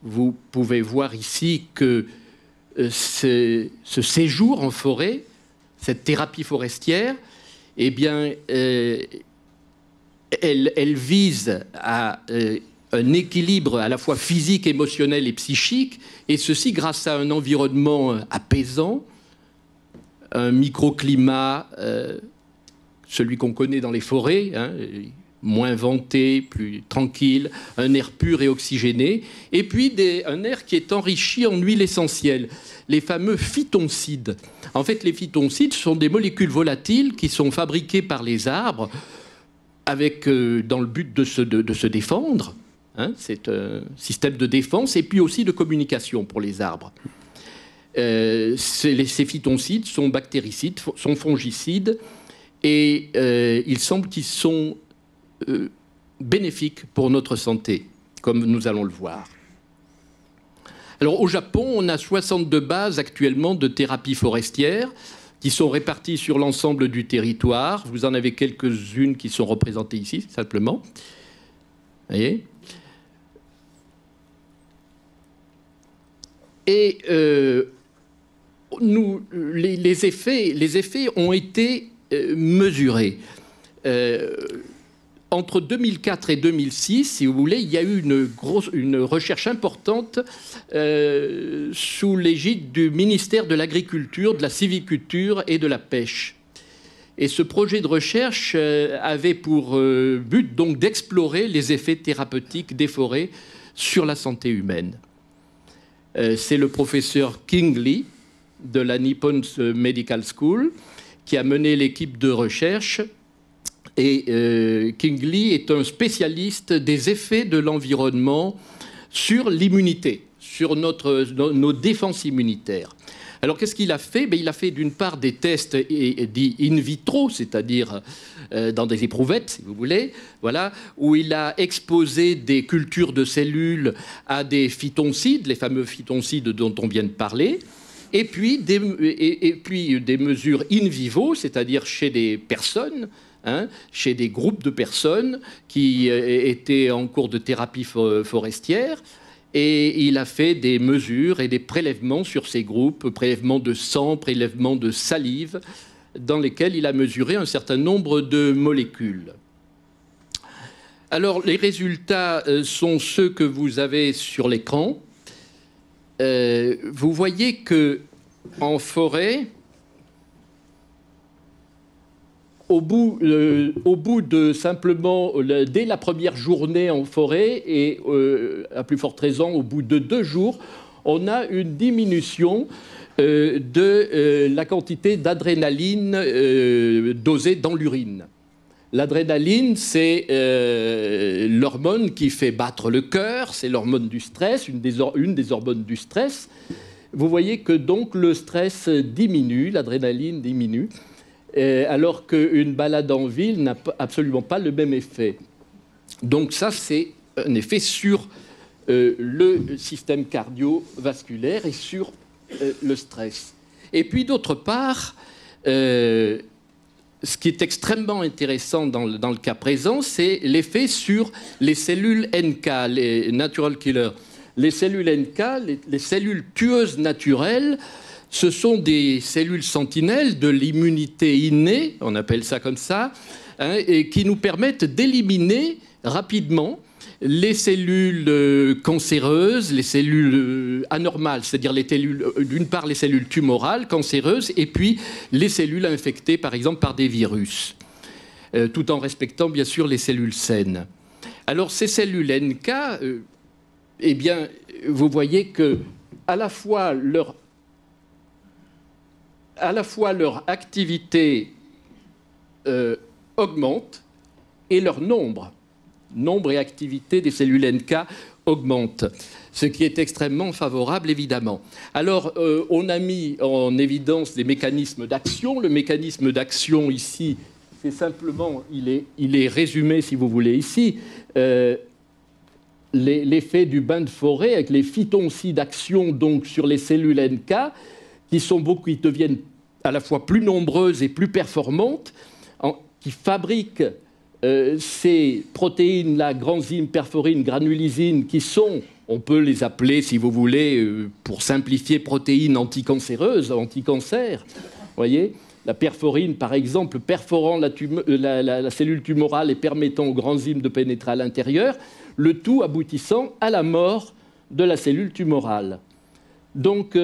Vous pouvez voir ici que ce séjour en forêt, cette thérapie forestière, eh bien, elle vise à un équilibre à la fois physique, émotionnel et psychique, et ceci grâce à un environnement apaisant, un microclimat, celui qu'on connaît dans les forêts, hein, moins venté, plus tranquille, un air pur et oxygéné, et puis un air qui est enrichi en huiles essentielles, les fameux phytoncides. En fait, les phytoncides sont des molécules volatiles qui sont fabriquées par les arbres avec, dans le but de se défendre. Hein, c'est un système de défense et puis aussi de communication pour les arbres. Ces phytoncides sont bactéricides, sont fongicides, et il semble qu'ils sont bénéfiques pour notre santé, comme nous allons le voir. Alors, au Japon, on a 62 bases actuellement de thérapie forestière qui sont réparties sur l'ensemble du territoire. Vous en avez quelques-unes qui sont représentées ici, simplement. Vous voyez ? Et les effets ont été mesurés. Entre 2004 et 2006, si vous voulez, il y a eu une recherche importante sous l'égide du ministère de l'Agriculture, de la Sylviculture et de la Pêche. Et ce projet de recherche avait pour but donc d'explorer les effets thérapeutiques des forêts sur la santé humaine. C'est le professeur Kingley de la Nippon Medical School qui a mené l'équipe de recherche. Et Kingley est un spécialiste des effets de l'environnement sur l'immunité, sur nos défenses immunitaires. Alors qu'est-ce qu'il a fait ? Il a fait d'une part des tests dits in vitro, c'est-à-dire dans des éprouvettes, si vous voulez, voilà, où il a exposé des cultures de cellules à des phytoncides, les fameux phytoncides dont on vient de parler, et puis des mesures in vivo, c'est-à-dire chez des personnes, hein, chez des groupes de personnes qui étaient en cours de thérapie forestière. Et il a fait des mesures et des prélèvements sur ces groupes, prélèvements de sang, prélèvements de salive, dans lesquels il a mesuré un certain nombre de molécules. Alors, les résultats sont ceux que vous avez sur l'écran. Vous voyez qu'en forêt, au bout de simplement, dès la première journée en forêt, et à plus forte raison, au bout de 2 jours, on a une diminution de la quantité d'adrénaline dosée dans l'urine. L'adrénaline, c'est l'hormone qui fait battre le cœur, c'est l'hormone du stress, une des hormones du stress. Vous voyez que donc le stress diminue, l'adrénaline diminue, alors qu'une balade en ville n'a absolument pas le même effet. Donc ça, c'est un effet sur le système cardiovasculaire et sur le stress. Et puis d'autre part, ce qui est extrêmement intéressant dans le cas présent, c'est l'effet sur les cellules NK, les natural killers. Les cellules NK, les cellules tueuses naturelles, ce sont des cellules sentinelles de l'immunité innée, on appelle ça comme ça, hein, et qui nous permettent d'éliminer rapidement les cellules cancéreuses, les cellules anormales, c'est-à-dire d'une part les cellules tumorales, cancéreuses, et puis les cellules infectées, par exemple, par des virus, tout en respectant, bien sûr, les cellules saines. Alors, ces cellules NK, eh bien, vous voyez que à la fois leur activité augmente et leur nombre et activité des cellules NK augmente, ce qui est extrêmement favorable, évidemment. Alors, on a mis en évidence des mécanismes d'action. Le mécanisme d'action, ici, c'est simplement, il est résumé, si vous voulez, ici, l'effet du bain de forêt avec les phytoncides d'action donc sur les cellules NK qui deviennent à la fois plus nombreuses et plus performantes, qui fabriquent ces protéines-là, granzymes, perforines, granulysines, qui sont, on peut les appeler, si vous voulez, pour simplifier, protéines anticancéreuses, anticancer, voyez. La perforine, par exemple, perforant la cellule tumorale et permettant aux granzymes de pénétrer à l'intérieur, le tout aboutissant à la mort de la cellule tumorale. Donc,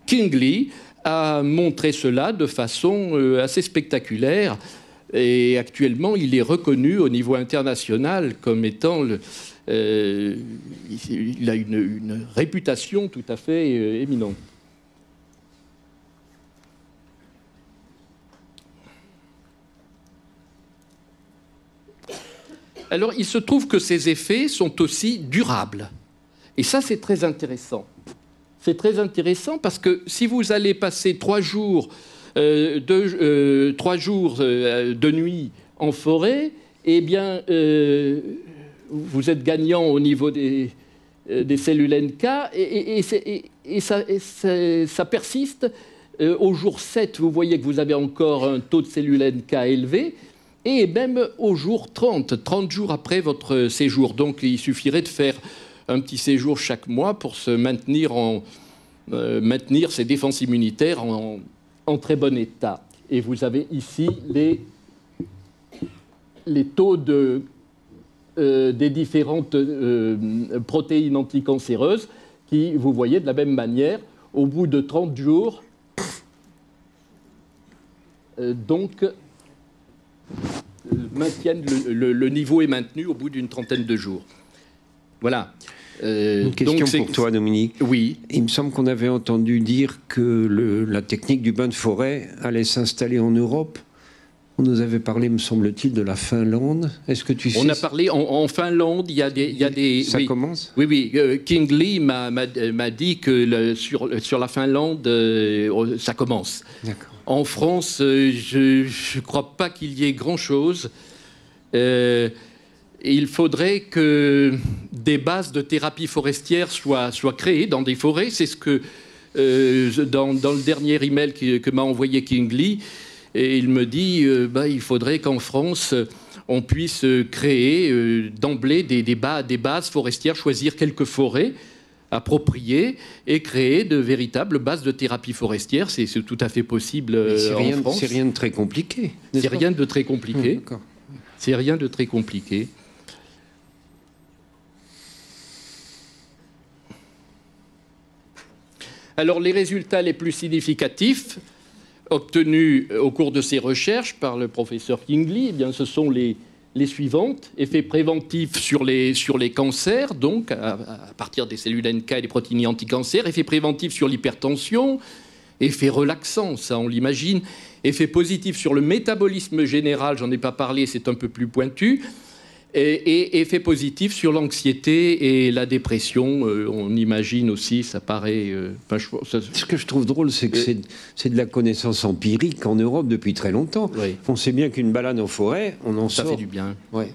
Kingley a montré cela de façon assez spectaculaire, et actuellement, il est reconnu au niveau international comme étant... il a une réputation tout à fait éminente. Alors, il se trouve que ces effets sont aussi durables. Et ça, c'est très intéressant. C'est très intéressant parce que si vous allez passer 3 jours, 3 jours de nuit en forêt, eh bien, vous êtes gagnant au niveau des cellules NK et ça persiste. Au jour 7, vous voyez que vous avez encore un taux de cellules NK élevé. Et même au jour 30 jours après votre séjour. Donc il suffirait de faire un petit séjour chaque mois pour se maintenir ses défenses immunitaires en très bon état. Et vous avez ici les taux des différentes protéines anticancéreuses qui, vous voyez, de la même manière, au bout de 30 jours, le niveau est maintenu au bout d'une trentaine de jours. Voilà. Une question pour toi, Dominique. Oui. Il me semble qu'on avait entendu dire que la technique du bain de forêt allait s'installer en Europe. On nous avait parlé, me semble-t-il, de la Finlande. Est-ce que tu sais... On a parlé en Finlande, il y a des Ça commence ? Oui. Kingley m'a dit que sur la Finlande, ça commence. D'accord. En France, je ne crois pas qu'il y ait grand-chose. Il faudrait que des bases de thérapie forestière soient créées dans des forêts. C'est ce que, dans le dernier email que m'a envoyé Kingley, et il me dit il faudrait qu'en France, on puisse créer d'emblée des bases forestières, choisir quelques forêts appropriées et créer de véritables bases de thérapie forestière. C'est tout à fait possible en France. C'est rien de très compliqué. C'est rien de très compliqué. D'accord. C'est rien de très compliqué. Alors, les résultats les plus significatifs obtenus au cours de ces recherches par le professeur Kingley, eh bien, ce sont les suivantes. Effets préventifs sur les cancers, donc à partir des cellules NK et des protéines anticancers. Effets préventifs sur l'hypertension. Effets relaxants, ça on l'imagine. Effets positifs sur le métabolisme général, j'en ai pas parlé, c'est un peu plus pointu. Et effets positifs sur l'anxiété et la dépression, on imagine aussi, ça paraît... Ce que je trouve drôle, c'est que c'est de la connaissance empirique en Europe depuis très longtemps. Oui. On sait bien qu'une balade en forêt, on en sort... Ça fait du bien. Ouais.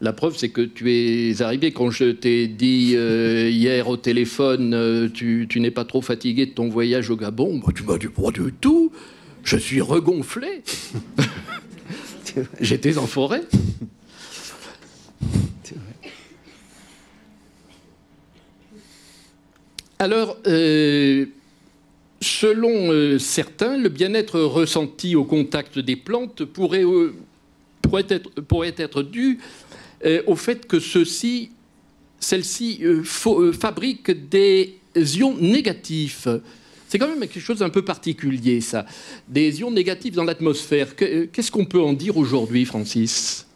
La preuve, c'est que tu es arrivé quand je t'ai dit hier au téléphone, tu n'es pas trop fatigué de ton voyage au Gabon. Bah, tu m'as dit, pas du tout. Je suis regonflé. J'étais en forêt. Alors, selon certains, le bien-être ressenti au contact des plantes pourrait être dû au fait que celles-ci fabriquent des ions négatifs. C'est quand même quelque chose d'un peu particulier, ça. Des ions négatifs dans l'atmosphère. Qu'est-ce qu'on peut en dire aujourd'hui, Francis ?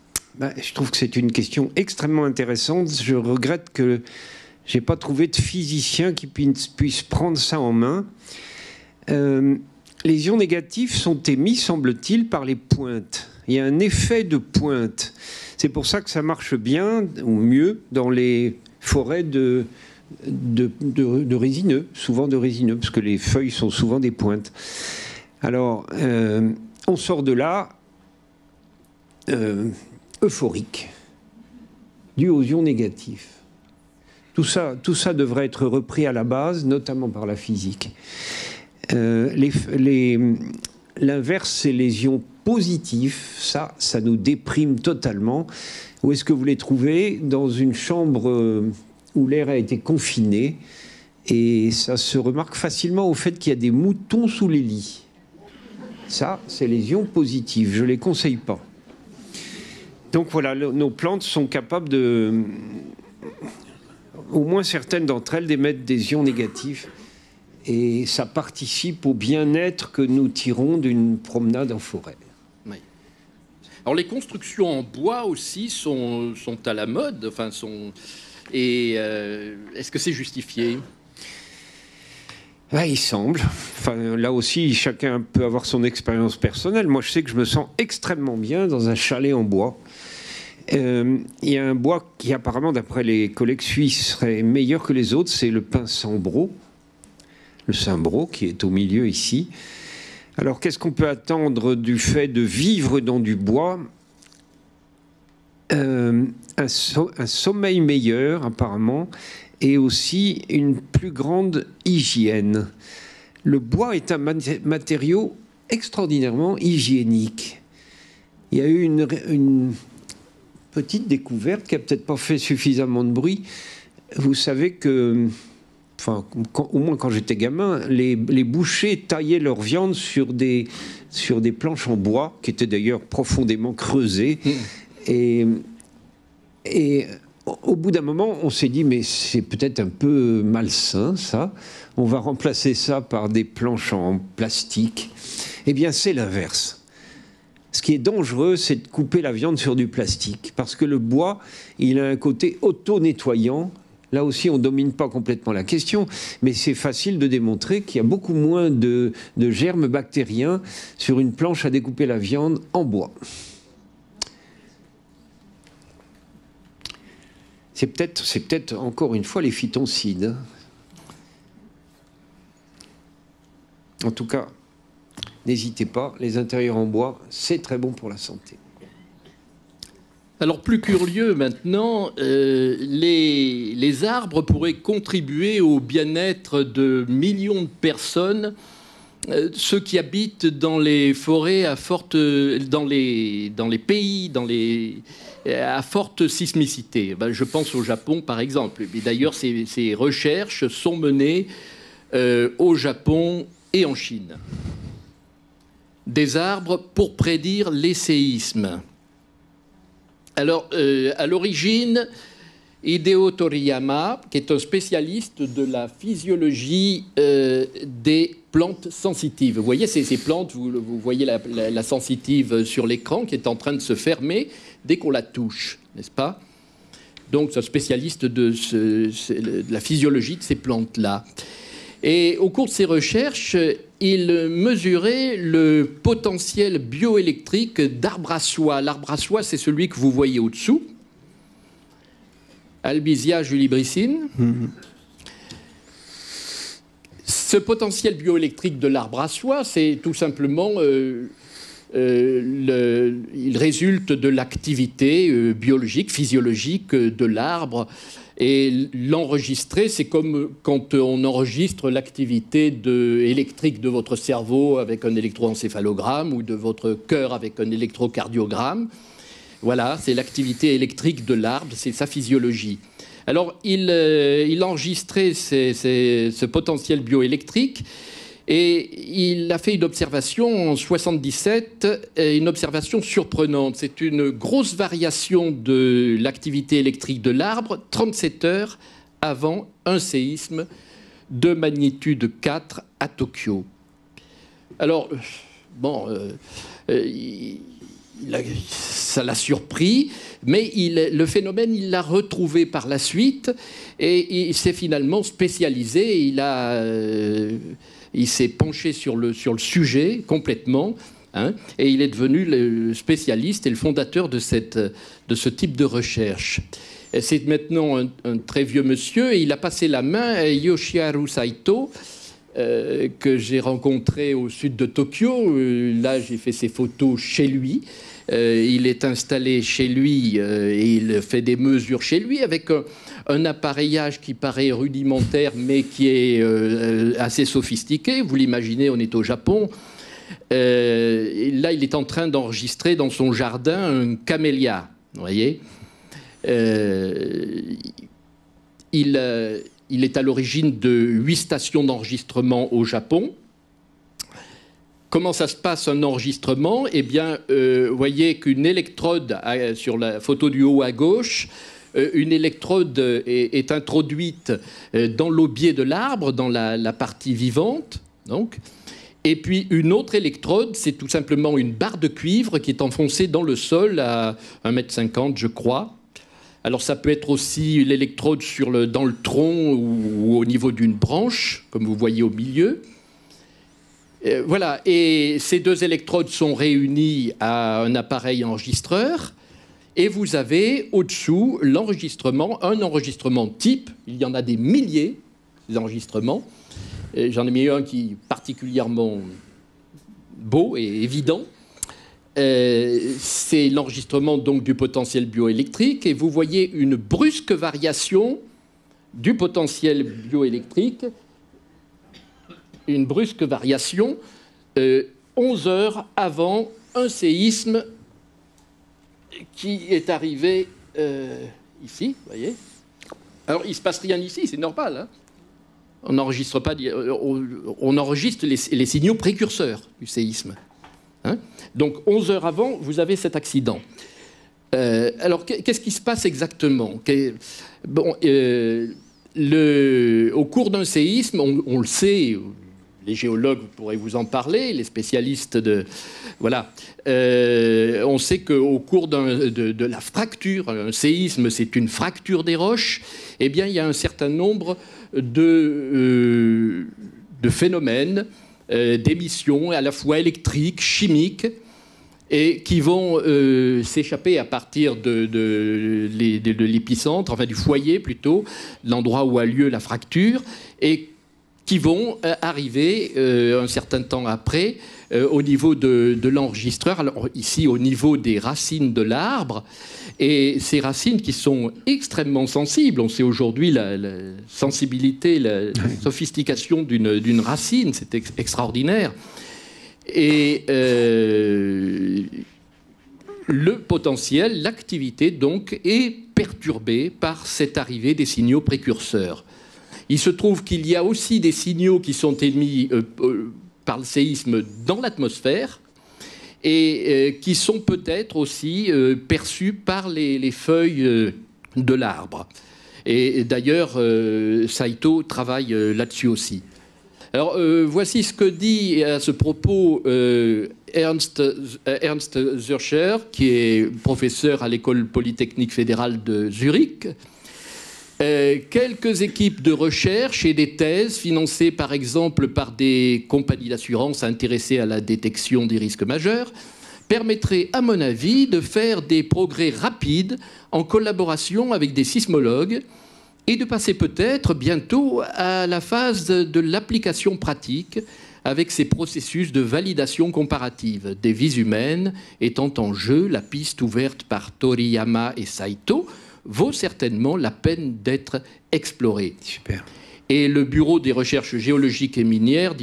Je trouve que c'est une question extrêmement intéressante. Je regrette que je n'ai pas trouvé de physicien qui puisse prendre ça en main. Les ions négatifs sont émis, semble-t-il, par les pointes. Il y a un effet de pointe. C'est pour ça que ça marche bien, ou mieux, dans les forêts de résineux, souvent de résineux, parce que les feuilles sont souvent des pointes. Alors, on sort de là euphorique, dû aux ions négatifs. Tout ça devrait être repris à la base, notamment par la physique. L'inverse, c'est les ions positifs. Ça nous déprime totalement. Où est-ce que vous les trouvez ? Dans une chambre où l'air a été confiné. Et ça se remarque facilement au fait qu'il y a des moutons sous les lits. Ça, c'est les ions positifs. Je ne les conseille pas. Donc voilà, nos plantes sont capables de... Au moins certaines d'entre elles d'émettre des ions négatifs. Et ça participe au bien-être que nous tirons d'une promenade en forêt. Oui. Alors les constructions en bois aussi sont à la mode. Enfin, est-ce que c'est justifié ? Il semble. Enfin, là aussi, chacun peut avoir son expérience personnelle. Moi, je sais que je me sens extrêmement bien dans un chalet en bois. Il y a un bois qui, apparemment, d'après les collègues suisses, serait meilleur que les autres. C'est le pin Sambro. Le Cimbro, qui est au milieu ici. Alors, qu'est-ce qu'on peut attendre du fait de vivre dans du bois ? Un sommeil meilleur, apparemment, et aussi une plus grande hygiène. Le bois est un matériau extraordinairement hygiénique. Il y a eu une petite découverte qui n'a peut-être pas fait suffisamment de bruit. Vous savez que... Enfin, au moins quand j'étais gamin, les bouchers taillaient leur viande sur des planches en bois, qui étaient d'ailleurs profondément creusées. Et au bout d'un moment, on s'est dit, mais c'est peut-être un peu malsain, ça. On va remplacer ça par des planches en plastique. Eh bien, c'est l'inverse. Ce qui est dangereux, c'est de couper la viande sur du plastique. Parce que le bois, il a un côté auto-nettoyant. Là aussi, on ne domine pas complètement la question, mais c'est facile de démontrer qu'il y a beaucoup moins de germes bactériens sur une planche à découper la viande en bois. C'est peut-être encore une fois les phytoncides. En tout cas, n'hésitez pas, les intérieurs en bois, c'est très bon pour la santé. Alors, plus curieux maintenant, les arbres pourraient contribuer au bien-être de millions de personnes, ceux qui habitent dans les forêts à forte, dans les pays, à forte sismicité. Je pense au Japon, par exemple. Et d'ailleurs, ces recherches sont menées au Japon et en Chine. Des arbres pour prédire les séismes. Alors, à l'origine, Hideo Toriyama, qui est un spécialiste de la physiologie des plantes sensitives. Vous voyez ces plantes, vous voyez la sensitive sur l'écran qui est en train de se fermer dès qu'on la touche, n'est-ce pas ? Donc, c'est un spécialiste de la physiologie de ces plantes-là. Et au cours de ses recherches, il mesurait le potentiel bioélectrique d'arbre à soie. L'arbre à soie, c'est celui que vous voyez au-dessous. Albizia julibricine. Ce potentiel bioélectrique de l'arbre à soie, c'est tout simplement il résulte de l'activité biologique, physiologique de l'arbre. Et l'enregistrer, c'est comme quand on enregistre l'activité électrique de votre cerveau avec un électroencéphalogramme ou de votre cœur avec un électrocardiogramme. Voilà, c'est l'activité électrique de l'arbre, c'est sa physiologie. Alors, il enregistrait ce potentiel bioélectrique et il a fait une observation en 1977, une observation surprenante. C'est une grosse variation de l'activité électrique de l'arbre 37 heures avant un séisme de magnitude 4 à Tokyo. Alors, bon, ça l'a surpris, mais le phénomène, il l'a retrouvé par la suite et il s'est finalement spécialisé. Il s'est penché sur le sujet complètement, hein, et il est devenu le spécialiste et le fondateur de ce type de recherche. C'est maintenant un très vieux monsieur et il a passé la main à Yoshiharu Saito, que j'ai rencontré au sud de Tokyo. Là, j'ai fait ses photos chez lui. Il est installé chez lui et il fait des mesures chez lui avec un appareillage qui paraît rudimentaire mais qui est assez sophistiqué. Vous l'imaginez, on est au Japon. Là, il est en train d'enregistrer dans son jardin un camélia. Vous voyez, il est à l'origine de 8 stations d'enregistrement au Japon. Comment ça se passe un enregistrement? Eh bien, vous voyez qu'une électrode, sur la photo du haut à gauche, une électrode est introduite dans l'aubier de l'arbre, dans la partie vivante, donc. Et puis une autre électrode, c'est tout simplement une barre de cuivre qui est enfoncée dans le sol à 1,50 m, je crois. Alors ça peut être aussi l'électrode dans le tronc ou au niveau d'une branche, comme vous voyez au milieu. Voilà, et ces 2 électrodes sont réunies à un appareil enregistreur et vous avez au-dessous l'enregistrement, un enregistrement type. Il y en a des milliers d'enregistrements. J'en ai mis un qui est particulièrement beau et évident. C'est l'enregistrement donc du potentiel bioélectrique et vous voyez une brusque variation du potentiel bioélectrique. Une brusque variation 11 heures avant un séisme qui est arrivé ici, vous voyez. Alors, il ne se passe rien ici, c'est normal. Hein, on n'enregistre pas, on enregistre les signaux précurseurs du séisme. Hein, donc, 11 heures avant, vous avez cet accident. Alors, qu'est-ce qui se passe exactement? Bon, au cours d'un séisme, on le sait. Les géologues pourraient vous en parler, les spécialistes de... Voilà. On sait qu'au cours de la fracture, un séisme, c'est une fracture des roches, eh bien, il y a un certain nombre de phénomènes, d'émissions, à la fois électriques, chimiques, et qui vont s'échapper à partir de l'épicentre, enfin du foyer plutôt, l'endroit où a lieu la fracture, et qui vont arriver un certain temps après au niveau de l'enregistreur, alors ici au niveau des racines de l'arbre, et ces racines qui sont extrêmement sensibles. On sait aujourd'hui la sensibilité, la sophistication d'une racine, c'est extraordinaire. Et le potentiel, l'activité donc, est perturbée par cette arrivée des signaux précurseurs. Il se trouve qu'il y a aussi des signaux qui sont émis par le séisme dans l'atmosphère et qui sont peut-être aussi perçus par les feuilles de l'arbre. Et d'ailleurs, Saito travaille là-dessus aussi. Alors, voici ce que dit à ce propos Ernst Zürcher, qui est professeur à l'École polytechnique fédérale de Zurich. Quelques équipes de recherche et des thèses financées par exemple par des compagnies d'assurance intéressées à la détection des risques majeurs permettraient à mon avis de faire des progrès rapides en collaboration avec des sismologues et de passer peut-être bientôt à la phase de l'application pratique avec ses processus de validation comparative. Des vies humaines étant en jeu, la piste ouverte par Toriyama et Saito vaut certainement la peine d'être explorée. Super. Et le Bureau des recherches géologiques et minières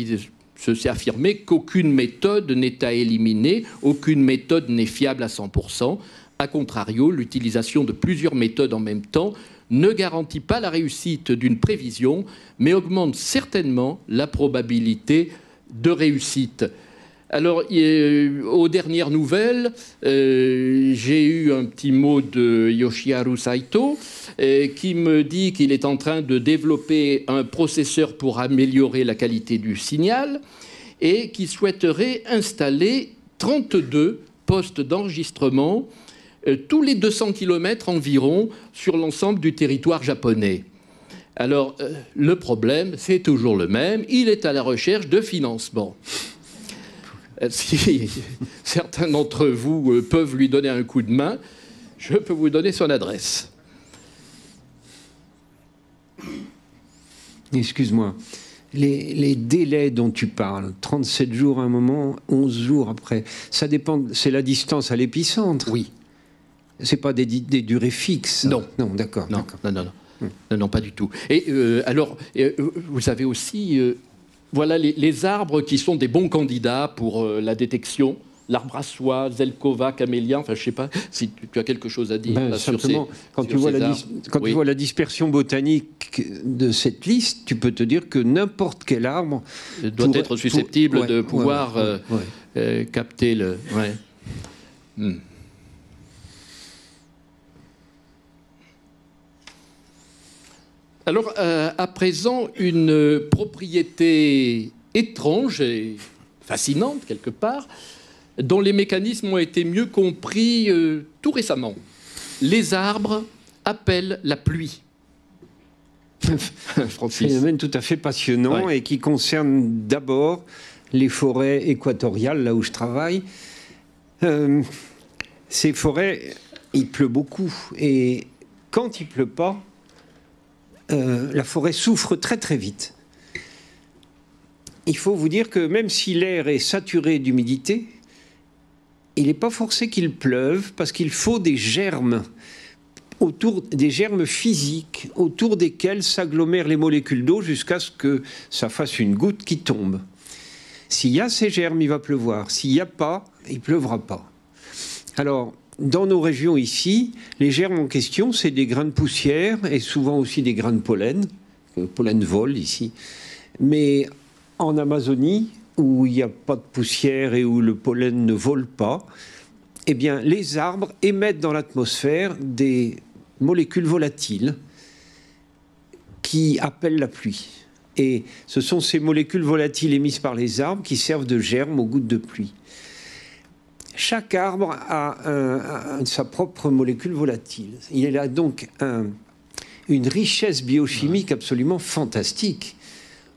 s'est affirmé qu'aucune méthode n'est à éliminer, aucune méthode n'est fiable à 100%. A contrario, l'utilisation de plusieurs méthodes en même temps ne garantit pas la réussite d'une prévision, mais augmente certainement la probabilité de réussite. Alors, aux dernières nouvelles, j'ai eu un petit mot de Yoshiharu Saito qui me dit qu'il est en train de développer un processeur pour améliorer la qualité du signal et qui souhaiterait installer 32 postes d'enregistrement tous les 200 km environ sur l'ensemble du territoire japonais. Alors, le problème, c'est toujours le même, il est à la recherche de financement. Si certains d'entre vous peuvent lui donner un coup de main, je peux vous donner son adresse. Excuse-moi, les délais dont tu parles, 37 jours à un moment, 11 jours après, ça dépend, c'est la distance à l'épicentre. Oui. C'est pas des durées fixes. Non. Non, d'accord. Non, non, pas du tout. Et alors, vous savez aussi, voilà les arbres qui sont des bons candidats pour la détection. L'arbre à soie, Zelkova, camélia, enfin je ne sais pas si tu as quelque chose à dire sur ces arbres. Quand tu vois la dispersion botanique de cette liste, tu peux te dire que n'importe quel arbre doit être susceptible de pouvoir capter le... Ouais. Alors, à présent, une propriété étrange et fascinante, quelque part, dont les mécanismes ont été mieux compris tout récemment. Les arbres appellent la pluie. Francis. Phénomène tout à fait passionnant et qui concerne d'abord les forêts équatoriales, là où je travaille. Ces forêts, il pleut beaucoup. Et quand il ne pleut pas, la forêt souffre très très vite. Il faut vous dire que même si l'air est saturé d'humidité, il n'est pas forcé qu'il pleuve parce qu'il faut des germes, des germes physiques autour desquels s'agglomèrent les molécules d'eau jusqu'à ce que ça fasse une goutte qui tombe. S'il y a ces germes, il va pleuvoir. S'il n'y a pas, il ne pleuvra pas. Alors, dans nos régions ici, les germes en question, c'est des grains de poussière et souvent aussi des grains de pollen. Le pollen vole ici. Mais en Amazonie, où il n'y a pas de poussière et où le pollen ne vole pas, eh bien, les arbres émettent dans l'atmosphère des molécules volatiles qui appellent la pluie. Et ce sont ces molécules volatiles émises par les arbres qui servent de germes aux gouttes de pluie. Chaque arbre a sa propre molécule volatile. Il a donc une richesse biochimique absolument fantastique.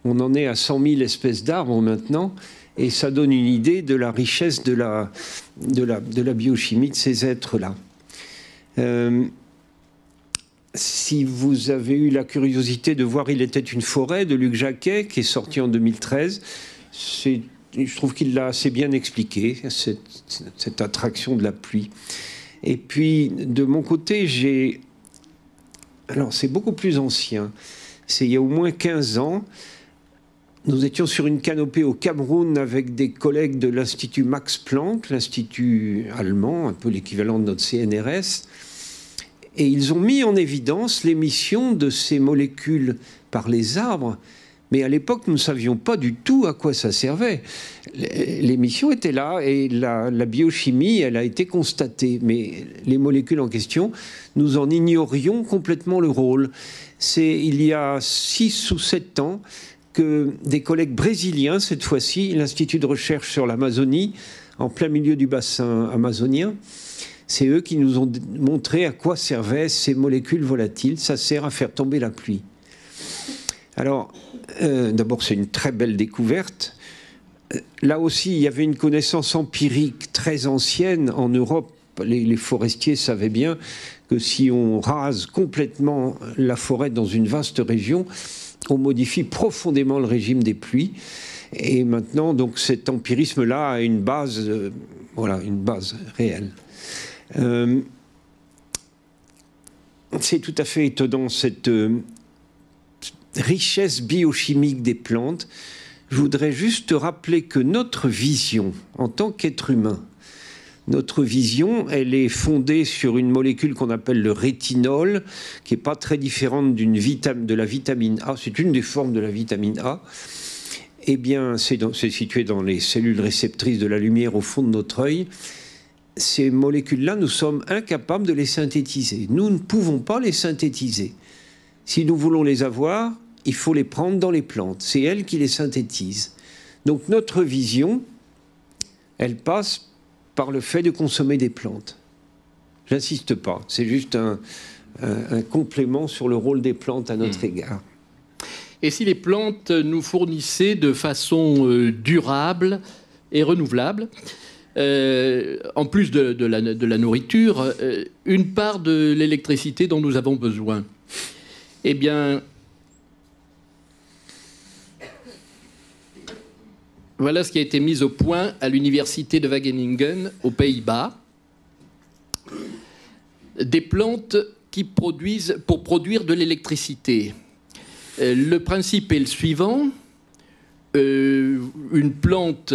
On en est à 100 000 espèces d'arbres maintenant, et ça donne une idée de la richesse de la biochimie de ces êtres-là. Si vous avez eu la curiosité de voir Il était une forêt de Luc Jacquet, qui est sorti en 2013, je trouve qu'il l'a assez bien expliqué, cette attraction de la pluie. Et puis, de mon côté, alors, c'est beaucoup plus ancien. C'est il y a au moins 15 ans. Nous étions sur une canopée au Cameroun avec des collègues de l'Institut Max Planck, l'institut allemand, un peu l'équivalent de notre CNRS. Et ils ont mis en évidence l'émission de ces molécules par les arbres. Mais à l'époque, nous ne savions pas du tout à quoi ça servait. L'émission était là et la biochimie, elle a été constatée. Mais les molécules en question, nous en ignorions complètement le rôle. C'est il y a 6 ou 7 ans que des collègues brésiliens, cette fois-ci, l'Institut de recherche sur l'Amazonie, en plein milieu du bassin amazonien, c'est eux qui nous ont montré à quoi servaient ces molécules volatiles. Ça sert à faire tomber la pluie. Alors, d'abord, c'est une très belle découverte. Là aussi, il y avait une connaissance empirique très ancienne en Europe. Les forestiers savaient bien que si on rase complètement la forêt dans une vaste région, on modifie profondément le régime des pluies. Et maintenant, donc, cet empirisme-là a une base, voilà, une base réelle. C'est tout à fait étonnant, cette richesse biochimique des plantes. Je voudrais juste rappeler que notre vision, en tant qu'être humain, notre vision, elle est fondée sur une molécule qu'on appelle le rétinol, qui n'est pas très différente de la vitamine A. C'est une des formes de la vitamine A. Eh bien, c'est situé dans les cellules réceptrices de la lumière au fond de notre œil. Ces molécules-là, nous sommes incapables de les synthétiser. Nous ne pouvons pas les synthétiser. Si nous voulons les avoir, il faut les prendre dans les plantes. C'est elles qui les synthétisent. Donc notre vision, elle passe par le fait de consommer des plantes. J'insiste pas, c'est juste un complément sur le rôle des plantes à notre égard. Et si les plantes nous fournissaient de façon durable et renouvelable, en plus de la nourriture, une part de l'électricité dont nous avons besoin? Eh bien, voilà ce qui a été mis au point à l'université de Wageningen, aux Pays-Bas. Des plantes qui produisent pour produire de l'électricité. Le principe est le suivant. Une plante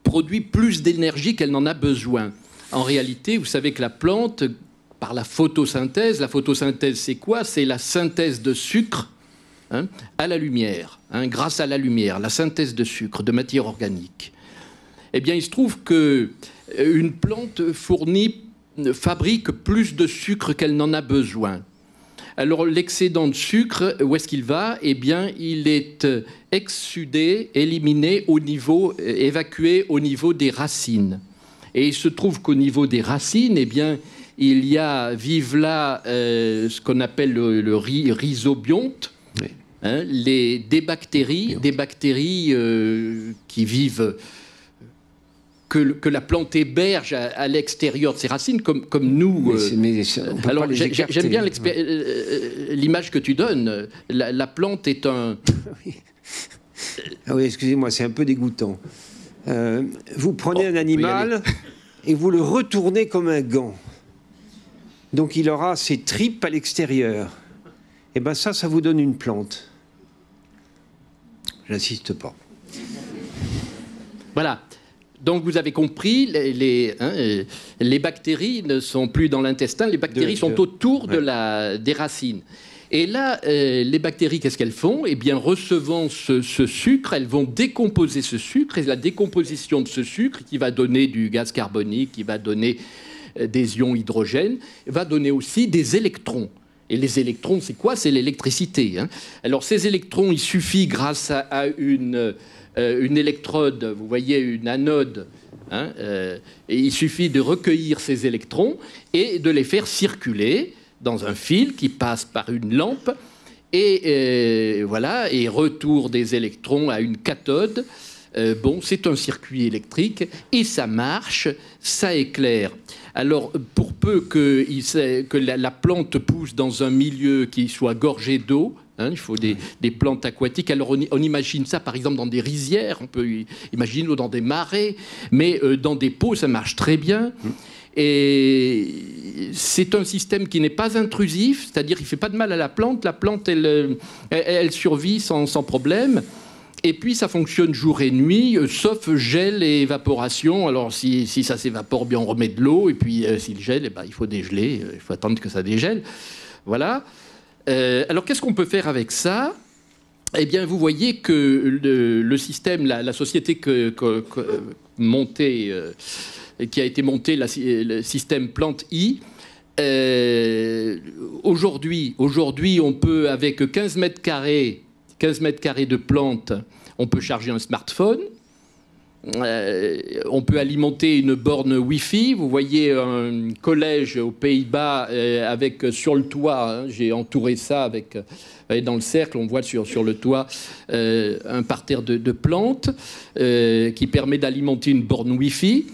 produit plus d'énergie qu'elle n'en a besoin. En réalité, vous savez que la plante, par la photosynthèse c'est quoi? C'est la synthèse de sucre à la lumière, grâce à la lumière, la synthèse de sucre, de matière organique. Eh bien, il se trouve qu'une plante fabrique plus de sucre qu'elle n'en a besoin. Alors, l'excédent de sucre, où est-ce qu'il va? Eh bien, il est exsudé, éliminé évacué au niveau des racines. Et il se trouve qu'au niveau des racines, eh bien, il y a, vive là, ce qu'on appelle le rhizobionte, oui. Des bactéries qui vivent, que la plante héberge à l'extérieur de ses racines, comme nous. Alors, j'aime bien l'image que tu donnes. La plante est un... Ah oui, excusez-moi, c'est un peu dégoûtant. Vous prenez un animal et vous le retournez comme un gant. Donc il aura ses tripes à l'extérieur. Et bien ça vous donne une plante. J'insiste pas. Voilà. Donc vous avez compris, les bactéries ne sont plus dans l'intestin, les bactéries sont autour des racines. Et là, les bactéries, qu'est-ce qu'elles font? Eh bien, recevant ce sucre, elles vont décomposer ce sucre, et la décomposition de ce sucre, qui va donner du gaz carbonique, qui va donner des ions hydrogène, va donner aussi des électrons. Et les électrons, c'est quoi? C'est l'électricité. Alors ces électrons, il suffit, grâce à une électrode, vous voyez une anode, et il suffit de recueillir ces électrons et de les faire circuler dans un fil qui passe par une lampe, et voilà, et retour des électrons à une cathode. C'est un circuit électrique et ça marche, ça éclaire. Alors, pour peu que la plante pousse dans un milieu qui soit gorgé d'eau, il faut des plantes aquatiques. Alors, on imagine ça, par exemple, dans des rizières, on peut imaginer dans des marais, mais dans des pots, ça marche très bien. Et c'est un système qui n'est pas intrusif, c'est-à-dire qu'il ne fait pas de mal à la plante. La plante, elle survit sans problème. Et puis, ça fonctionne jour et nuit, sauf gel et évaporation. Alors, si ça s'évapore, bien, on remet de l'eau. Et puis, s'il gèle, il faut dégeler. Il faut attendre que ça dégèle. Voilà. Alors, qu'est-ce qu'on peut faire avec ça? Eh bien, vous voyez que le système, la société qui a été montée, le système Plante-I, aujourd'hui, on peut, avec 15 mètres carrés de plantes, on peut charger un smartphone. On peut alimenter une borne Wi-Fi. Vous voyez un collège aux Pays-Bas avec sur le toit, j'ai entouré ça avec dans le cercle, on voit sur le toit un parterre de plantes qui permet d'alimenter une borne Wi-Fi.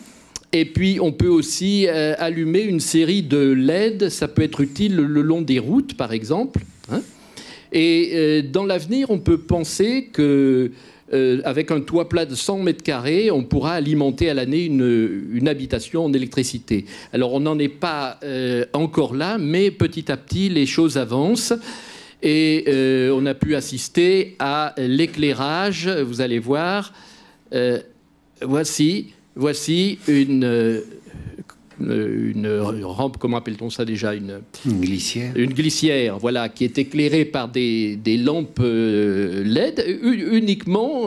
Et puis on peut aussi allumer une série de LED. Ça peut être utile le long des routes, par exemple. Et dans l'avenir, on peut penser que avec un toit plat de 100 mètres carrés, on pourra alimenter à l'année une habitation en électricité. Alors on n'en est pas encore là, mais petit à petit les choses avancent. Et on a pu assister à l'éclairage, vous allez voir. Voici une rampe, comment appelle-t-on ça déjà, une glissière. Une glissière, voilà, qui est éclairée par des lampes LED, uniquement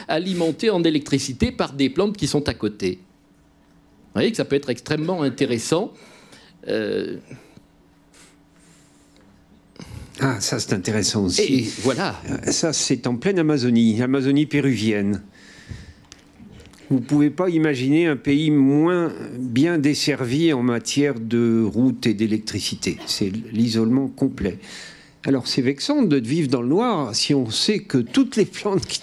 alimentées en électricité par des plantes qui sont à côté. Vous voyez que ça peut être extrêmement intéressant. Ah, ça c'est intéressant aussi. Et voilà. Ça c'est en pleine Amazonie, Amazonie péruvienne. Vous ne pouvez pas imaginer un pays moins bien desservi en matière de routes et d'électricité. C'est l'isolement complet. Alors c'est vexant de vivre dans le noir si on sait que toutes les plantes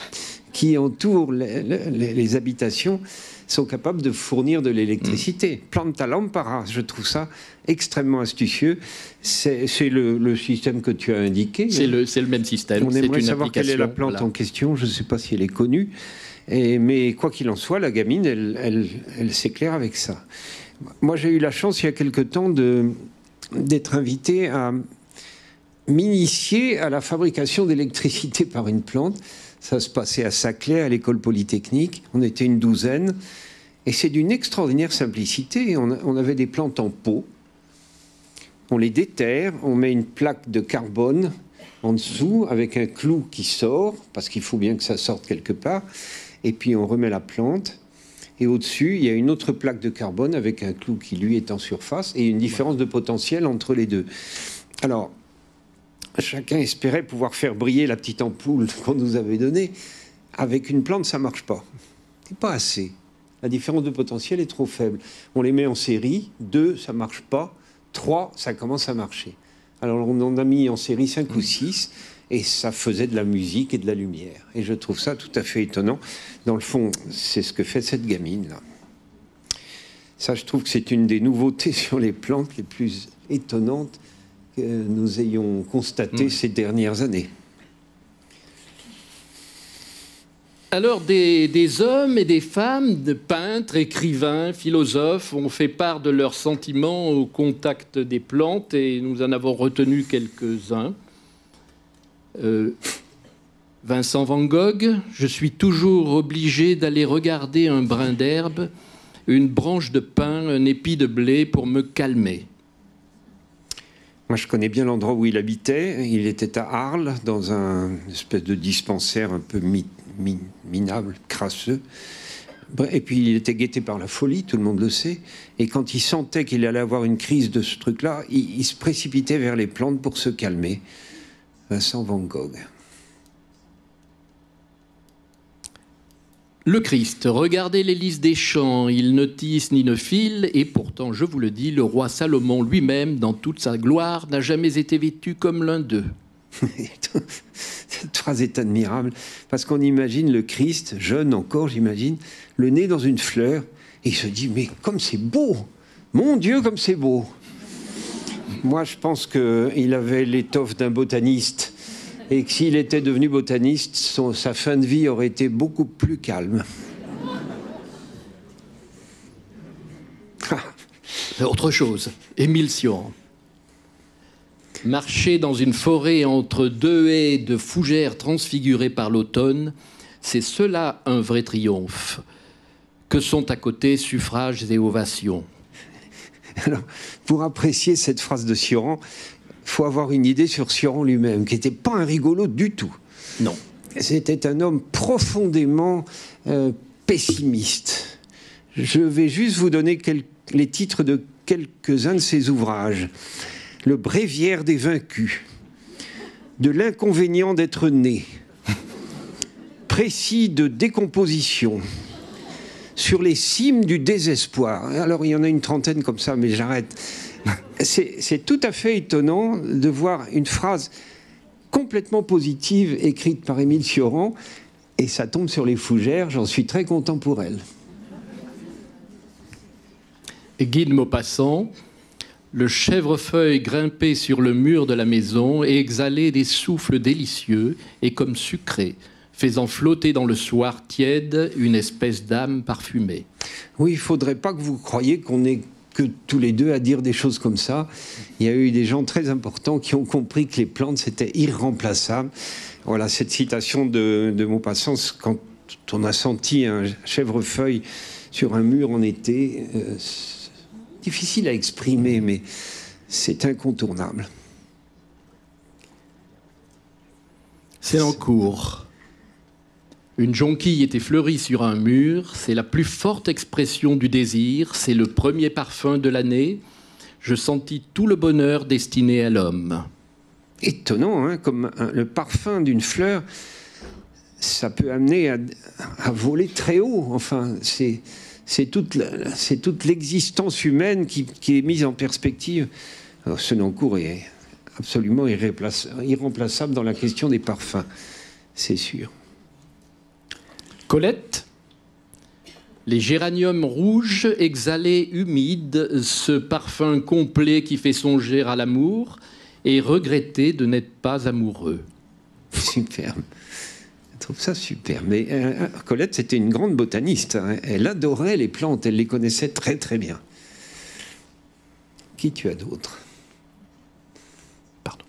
qui entourent les habitations sont capables de fournir de l'électricité. Planta lampara, je trouve ça extrêmement astucieux. C'est le système que tu as indiqué. C'est le même système. On aimerait savoir quelle est la plante en question. Je ne sais pas si elle est connue. Mais quoi qu'il en soit, la gamine, elle s'éclaire avec ça. Moi, j'ai eu la chance, il y a quelque temps, d'être invité à m'initier à la fabrication d'électricité par une plante. Ça se passait à Saclay, à l'école polytechnique. On était une douzaine. Et c'est d'une extraordinaire simplicité. On avait des plantes en pot. On les déterre, on met une plaque de carbone en dessous avec un clou qui sort, parce qu'il faut bien que ça sorte quelque part. Et puis on remet la plante, et au-dessus, il y a une autre plaque de carbone avec un clou qui, lui, est en surface, et une différence de potentiel entre les deux. Alors, chacun espérait pouvoir faire briller la petite ampoule qu'on nous avait donnée. Avec une plante, ça ne marche pas. C'est pas assez. La différence de potentiel est trop faible. On les met en série, 2, ça ne marche pas, 3, ça commence à marcher. Alors on en a mis en série 5 ou 6, et ça faisait de la musique et de la lumière. Et je trouve ça tout à fait étonnant. Dans le fond, c'est ce que fait cette gamine-là. Ça, je trouve que c'est une des nouveautés sur les plantes les plus étonnantes que nous ayons constatées ces dernières années. Alors, des hommes et des femmes, de peintres, écrivains, philosophes, ont fait part de leurs sentiments au contact des plantes, et nous en avons retenu quelques-uns. Vincent Van Gogh, je suis toujours obligé d'aller regarder un brin d'herbe, une branche de pin, un épi de blé pour me calmer. Moi, je connais bien l'endroit où il habitait. Il était à Arles, dans une espèce de dispensaire un peu minable, crasseux. Et puis, il était guetté par la folie, tout le monde le sait. Et quand il sentait qu'il allait avoir une crise de ce truc-là, il se précipitait vers les plantes pour se calmer. Vincent Van Gogh. Le Christ, regardez les lys des champs, il ne tisse ni ne file, et pourtant, je vous le dis, le roi Salomon lui-même, dans toute sa gloire, n'a jamais été vêtu comme l'un d'eux. Cette phrase est admirable, parce qu'on imagine le Christ, jeune encore, j'imagine, le nez dans une fleur, et il se dit, mais comme c'est beau, mon Dieu, comme c'est beau. Moi, je pense qu'il avait l'étoffe d'un botaniste, et que s'il était devenu botaniste, sa fin de vie aurait été beaucoup plus calme. Autre chose, Émile Cioran. Marcher dans une forêt entre deux haies de fougères transfigurées par l'automne, c'est cela un vrai triomphe. Que sont à côté suffrages et ovations. Alors, pour apprécier cette phrase de Cioran, il faut avoir une idée sur Cioran lui-même, qui n'était pas un rigolo du tout. Non. C'était un homme profondément pessimiste. Je vais juste vous donner les titres de quelques-uns de ses ouvrages. Le bréviaire des vaincus, de l'inconvénient d'être né, précis de décomposition, sur les cimes du désespoir. Alors il y en a une trentaine comme ça, mais j'arrête. C'est tout à fait étonnant de voir une phrase complètement positive écrite par Émile Cioran, et ça tombe sur les fougères, j'en suis très content pour elle. Et Guy de Maupassant, le chèvrefeuille grimpait sur le mur de la maison et exhalait des souffles délicieux et comme sucrés, faisant flotter dans le soir tiède une espèce d'âme parfumée. Oui, il ne faudrait pas que vous croyiez qu'on est que tous les deux à dire des choses comme ça. Il y a eu des gens très importants qui ont compris que les plantes, c'était irremplaçable. Voilà, cette citation de Maupassant, quand on a senti un chèvrefeuille sur un mur en été, difficile à exprimer, mais c'est incontournable. Sénancour. Une jonquille était fleurie sur un mur, c'est la plus forte expression du désir, c'est le premier parfum de l'année. Je sentis tout le bonheur destiné à l'homme. Étonnant, hein, comme le parfum d'une fleur, ça peut amener à voler très haut. Enfin, c'est toute l'existence humaine qui est mise en perspective. Alors, Sénancour est absolument irremplaçable dans la question des parfums, c'est sûr. Colette, les géraniums rouges exhalaient humides, ce parfum complet qui fait songer à l'amour et regretter de n'être pas amoureux. Superbe. Je trouve ça super. Mais Colette, c'était une grande botaniste. Hein. Elle adorait les plantes, elle les connaissait très très bien. Qui tu as d'autre? Pardon.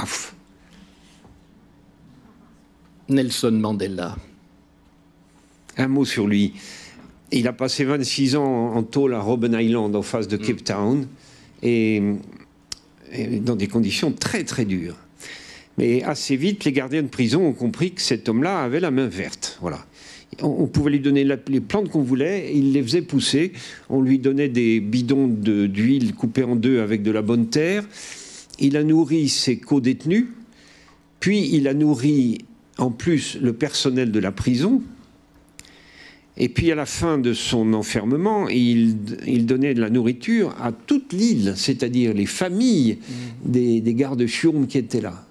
Ouf. Nelson Mandela. Un mot sur lui. Il a passé 26 ans en tôle à Robben Island, en face de Cape Town, et dans des conditions très très dures. Mais assez vite, les gardiens de prison ont compris que cet homme-là avait la main verte. Voilà. On pouvait lui donner les plantes qu'on voulait, il les faisait pousser. On lui donnait des bidons d'huile coupés en deux avec de la bonne terre. Il a nourri ses co-détenus, puis il a nourri en plus le personnel de la prison. Et puis à la fin de son enfermement, il donnait de la nourriture à toute l'île, c'est-à-dire les familles des gardes-chiourmes qui étaient là.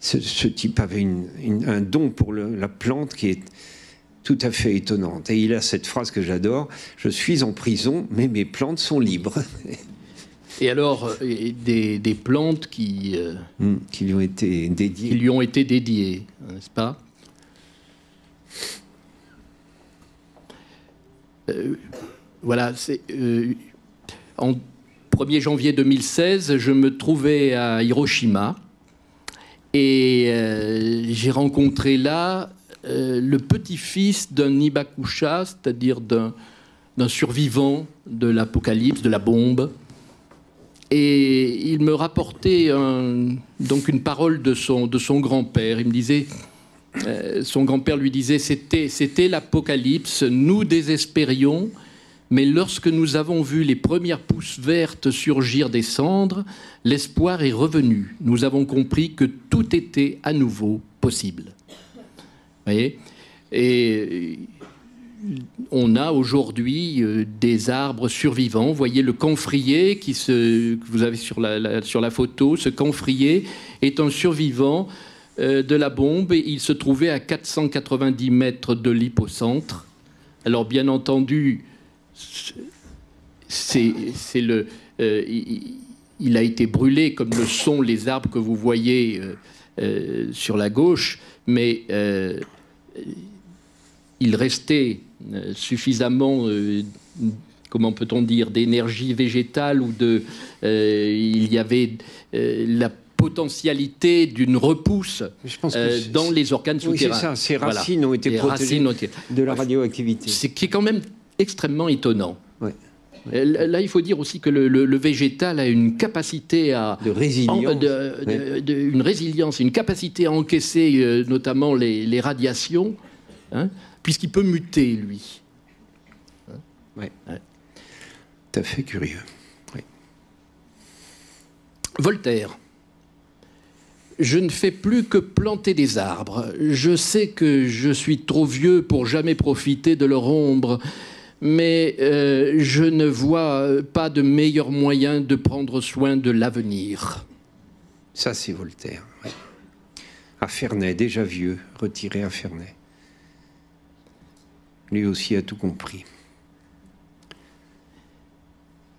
Ce type avait un don pour la plante qui est tout à fait étonnante. Et il a cette phrase que j'adore, « Je suis en prison, mais mes plantes sont libres ». Et alors, des plantes qui lui ont été dédiées. Qui lui ont été dédiées, n'est-ce pas? Voilà, en 1er janvier 2016, je me trouvais à Hiroshima et j'ai rencontré là le petit-fils d'un Hibakusha, c'est-à-dire d'un survivant de l'apocalypse, de la bombe. Et il me rapportait donc une parole de son grand-père. Il me disait... son grand-père lui disait c'était l'apocalypse, nous désespérions, mais lorsque nous avons vu les premières pousses vertes surgir des cendres, l'espoir est revenu. Nous avons compris que tout était à nouveau possible. Vous voyez ? Et on a aujourd'hui des arbres survivants. Vous voyez le camphrier que vous avez sur la photo. Ce camphrier est un survivant de la bombe. Il se trouvait à 490 mètres de l'hypocentre. Alors bien entendu, il a été brûlé comme le sont les arbres que vous voyez sur la gauche, mais il restait suffisamment, comment peut-on dire, d'énergie végétale ou il y avait la potentialité d'une repousse dans les organes souterrains. Oui, c'est ça. Ces racines ont été protégées de la radioactivité. Ce qui est quand même extrêmement étonnant. Ouais. Là, il faut dire aussi que le végétal a une capacité de résilience, une résilience, une capacité à encaisser notamment les radiations, hein, puisqu'il peut muter, lui. Ouais. Tout à fait curieux. Ouais. Voltaire. Je ne fais plus que planter des arbres. Je sais que je suis trop vieux pour jamais profiter de leur ombre, mais je ne vois pas de meilleur moyen de prendre soin de l'avenir. Ça, c'est Voltaire. Ouais. À Ferney, déjà vieux, retiré à Ferney. Lui aussi a tout compris.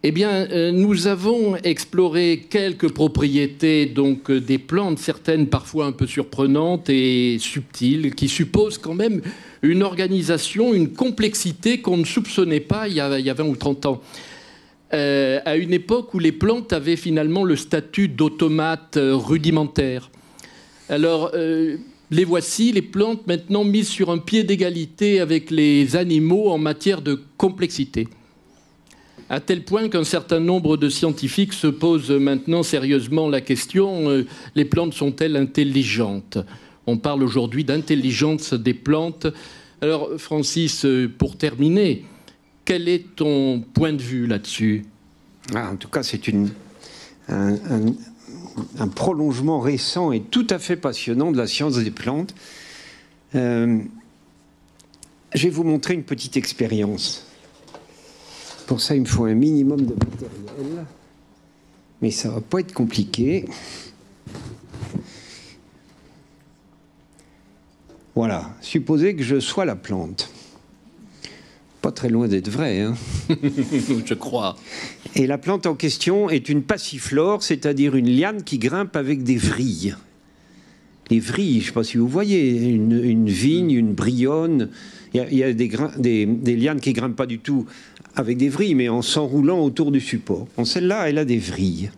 Eh bien, nous avons exploré quelques propriétés donc, des plantes, certaines parfois un peu surprenantes et subtiles, qui supposent quand même une organisation, une complexité qu'on ne soupçonnait pas il y a 20 ou 30 ans. À une époque où les plantes avaient finalement le statut d'automates rudimentaires. Alors, les voici, les plantes maintenant mises sur un pied d'égalité avec les animaux en matière de complexité. À tel point qu'un certain nombre de scientifiques se posent maintenant sérieusement la question, les plantes sont-elles intelligentes? On parle aujourd'hui d'intelligence des plantes. Alors, Francis, pour terminer, quel est ton point de vue là-dessus? En tout cas, c'est un prolongement récent et tout à fait passionnant de la science des plantes. Je vais vous montrer une petite expérience. Pour ça, il me faut un minimum de matériel, mais ça ne va pas être compliqué. Voilà, supposez que je sois la plante. Pas très loin d'être vrai, hein. Je crois. Et la plante en question est une passiflore, c'est-à-dire une liane qui grimpe avec des vrilles. Les vrilles, je ne sais pas si vous voyez, une vigne, une brionne. Il y a des lianes qui ne grimpent pas du tout avec des vrilles, mais en s'enroulant autour du support. Bon, celle-là, elle a des vrilles.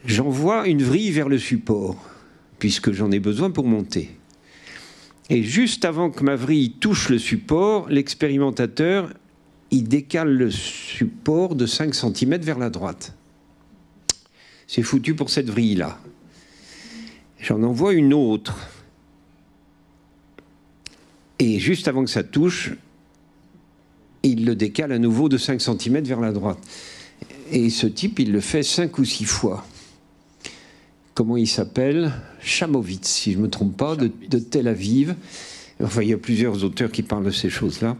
J'envoie une vrille vers le support, puisque j'en ai besoin pour monter. Et juste avant que ma vrille touche le support, l'expérimentateur, il décale le support de 5 cm vers la droite. C'est foutu pour cette vrille-là. J'en envoie une autre. Et juste avant que ça touche, il le décale à nouveau de 5 cm vers la droite. Et ce type, il le fait 5 ou 6 fois. Comment il s'appelle? Chamovitz, si je ne me trompe pas, de Tel Aviv. Enfin, il y a plusieurs auteurs qui parlent de ces choses-là.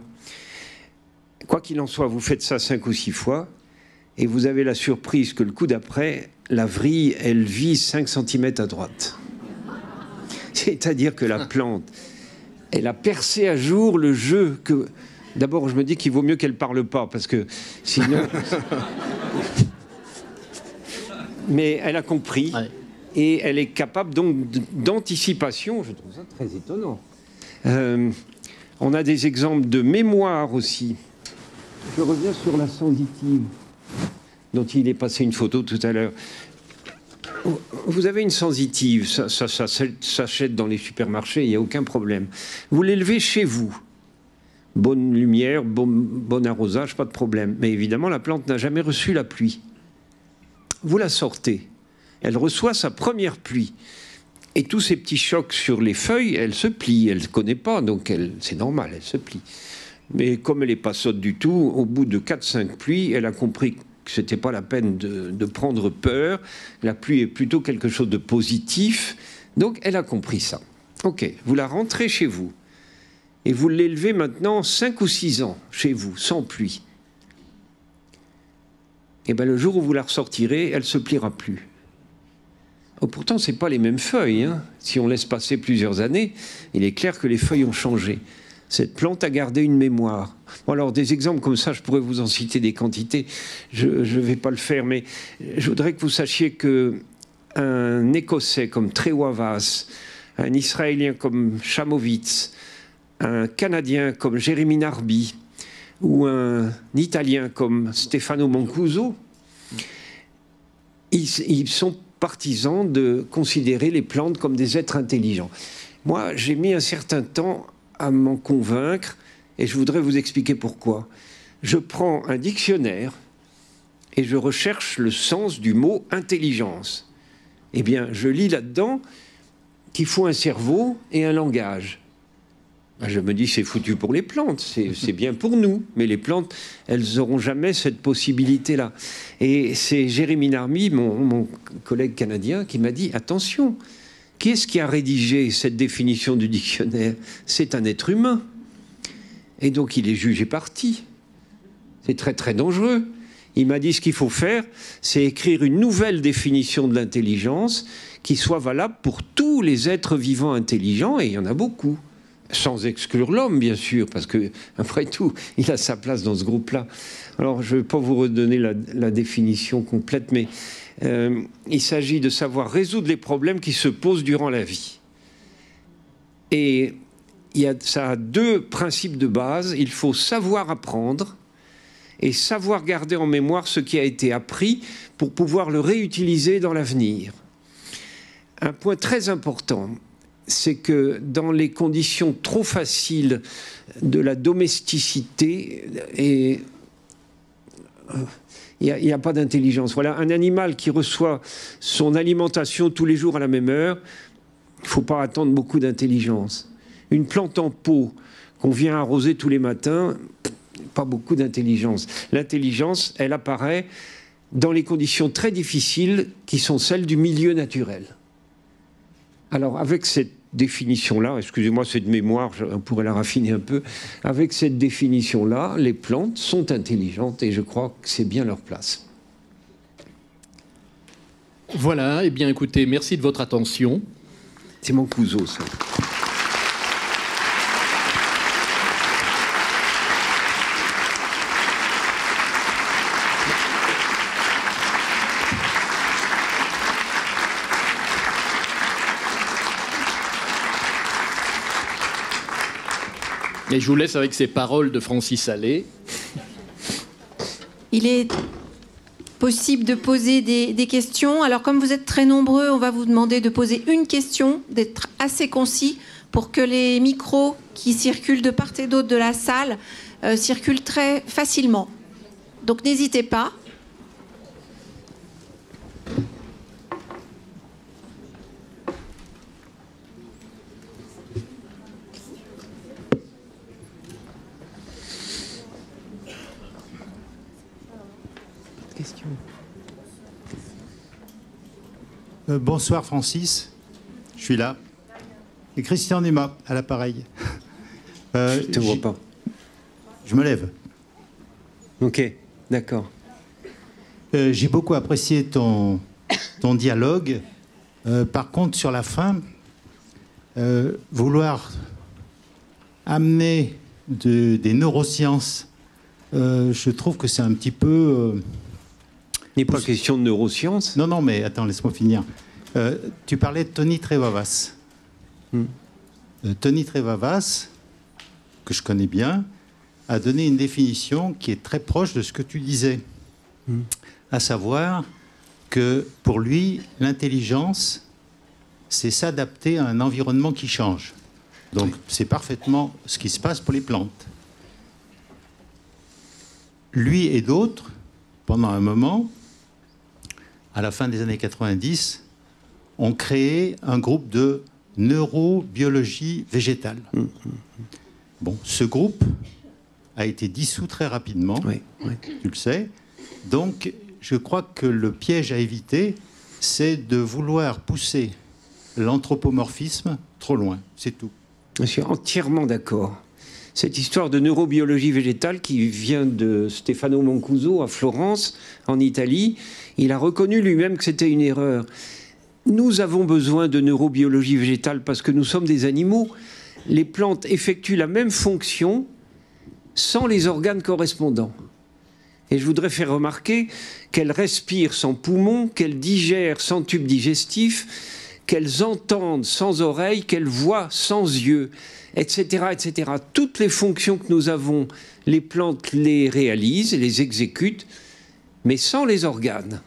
Quoi qu'il en soit, vous faites ça 5 ou 6 fois, et vous avez la surprise que le coup d'après, la vrille, elle vise 5 cm à droite. C'est-à-dire que la plante, elle a percé à jour le jeu que... D'abord, je me dis qu'il vaut mieux qu'elle ne parle pas, parce que sinon... Mais elle a compris. Ouais. Et elle est capable donc d'anticipation. Je trouve ça très étonnant. On a des exemples de mémoire aussi. Je reviens sur la sensitive, dont il est passé une photo tout à l'heure. Vous avez une sensitive, ça s'achète dans les supermarchés, il n'y a aucun problème. Vous l'élevez chez vous. Bonne lumière, bon arrosage, pas de problème. Mais évidemment, la plante n'a jamais reçu la pluie. Vous la sortez. Elle reçoit sa première pluie. Et tous ces petits chocs sur les feuilles, elle se plie. Elle ne connaît pas, donc c'est normal, elle se plie. Mais comme elle n'est pas sotte du tout, au bout de 4-5 pluies, elle a compris que ce n'était pas la peine de prendre peur. La pluie est plutôt quelque chose de positif. Donc elle a compris ça. Ok, vous la rentrez chez vous. Et vous l'élevez maintenant 5 ou 6 ans chez vous, sans pluie. Et bien le jour où vous la ressortirez, elle ne se pliera plus. Oh, pourtant, ce n'est pas les mêmes feuilles. Hein. Si on laisse passer plusieurs années, il est clair que les feuilles ont changé. Cette plante a gardé une mémoire. Bon, alors, des exemples comme ça, je pourrais vous en citer des quantités. Je ne vais pas le faire, mais je voudrais que vous sachiez qu'un Écossais comme Trewavas, un Israélien comme Chamovitz, un Canadien comme Jérémy Narby ou un Italien comme Stefano Mancuso, ils sont partisans de considérer les plantes comme des êtres intelligents. Moi, j'ai mis un certain temps à m'en convaincre et je voudrais vous expliquer pourquoi. Je prends un dictionnaire et je recherche le sens du mot intelligence. Eh bien, je lis là-dedans qu'il faut un cerveau et un langage. Je me dis, c'est foutu pour les plantes, c'est bien pour nous, mais les plantes, elles n'auront jamais cette possibilité-là. Et c'est Jérémy Narby, mon collègue canadien, qui m'a dit, attention, qui est-ce qui a rédigé cette définition du dictionnaire? C'est un être humain. Et donc il est jugé parti. C'est très très dangereux. Il m'a dit, ce qu'il faut faire, c'est écrire une nouvelle définition de l'intelligence qui soit valable pour tous les êtres vivants intelligents, et il y en a beaucoup. sans exclure l'homme, bien sûr, parce que après tout, il a sa place dans ce groupe-là. Alors, je ne vais pas vous redonner la définition complète, mais il s'agit de savoir résoudre les problèmes qui se posent durant la vie. Et ça a deux principes de base. Il faut savoir apprendre et savoir garder en mémoire ce qui a été appris pour pouvoir le réutiliser dans l'avenir. Un point très important, c'est que dans les conditions trop faciles de la domesticité, il n'y a pas d'intelligence. Voilà, un animal qui reçoit son alimentation tous les jours à la même heure, il ne faut pas attendre beaucoup d'intelligence. Une plante en pot qu'on vient arroser tous les matins, pas beaucoup d'intelligence. L'intelligence, elle apparaît dans les conditions très difficiles qui sont celles du milieu naturel. Alors, avec cette définition-là, excusez-moi, c'est de mémoire, on pourrait la raffiner un peu, avec cette définition-là, les plantes sont intelligentes et je crois que c'est bien leur place. Voilà, eh bien écoutez, merci de votre attention. C'est mon couteau, ça. Et je vous laisse avec ces paroles de Francis Allais. Il est possible de poser des questions. Alors, comme vous êtes très nombreux, on va vous demander de poser une question, d'être assez concis pour que les micros qui circulent de part et d'autre de la salle circulent très facilement. Donc, n'hésitez pas. Bonsoir Francis, je suis là. Et Christian Dumas à l'appareil. Je ne te vois pas. Je me lève. Ok, d'accord. J'ai beaucoup apprécié ton dialogue. Par contre, sur la fin, vouloir amener des neurosciences, je trouve que c'est un petit peu... Il n'est pas question de neurosciences. Non, mais attends, laisse-moi finir. Tu parlais de Tony Trevavas. Tony Trevavas, que je connais bien, a donné une définition qui est très proche de ce que tu disais. À savoir que pour lui, l'intelligence, c'est s'adapter à un environnement qui change. Donc, c'est parfaitement ce qui se passe pour les plantes. Lui et d'autres, pendant un moment, à la fin des années 90, ont créé un groupe de neurobiologie végétale. Bon, ce groupe a été dissous très rapidement, tu le sais. Donc, je crois que le piège à éviter, c'est de vouloir pousser l'anthropomorphisme trop loin. C'est tout. Je suis entièrement d'accord. Cette histoire de neurobiologie végétale qui vient de Stefano Mancuso à Florence, en Italie, il a reconnu lui-même que c'était une erreur. Nous avons besoin de neurobiologie végétale parce que nous sommes des animaux. Les plantes effectuent la même fonction sans les organes correspondants. Et je voudrais faire remarquer qu'elles respirent sans poumons, qu'elles digèrent sans tube digestif, qu'elles entendent sans oreilles, qu'elles voient sans yeux, etc., etc. Toutes les fonctions que nous avons, les plantes les réalisent, les exécutent, mais sans les organes.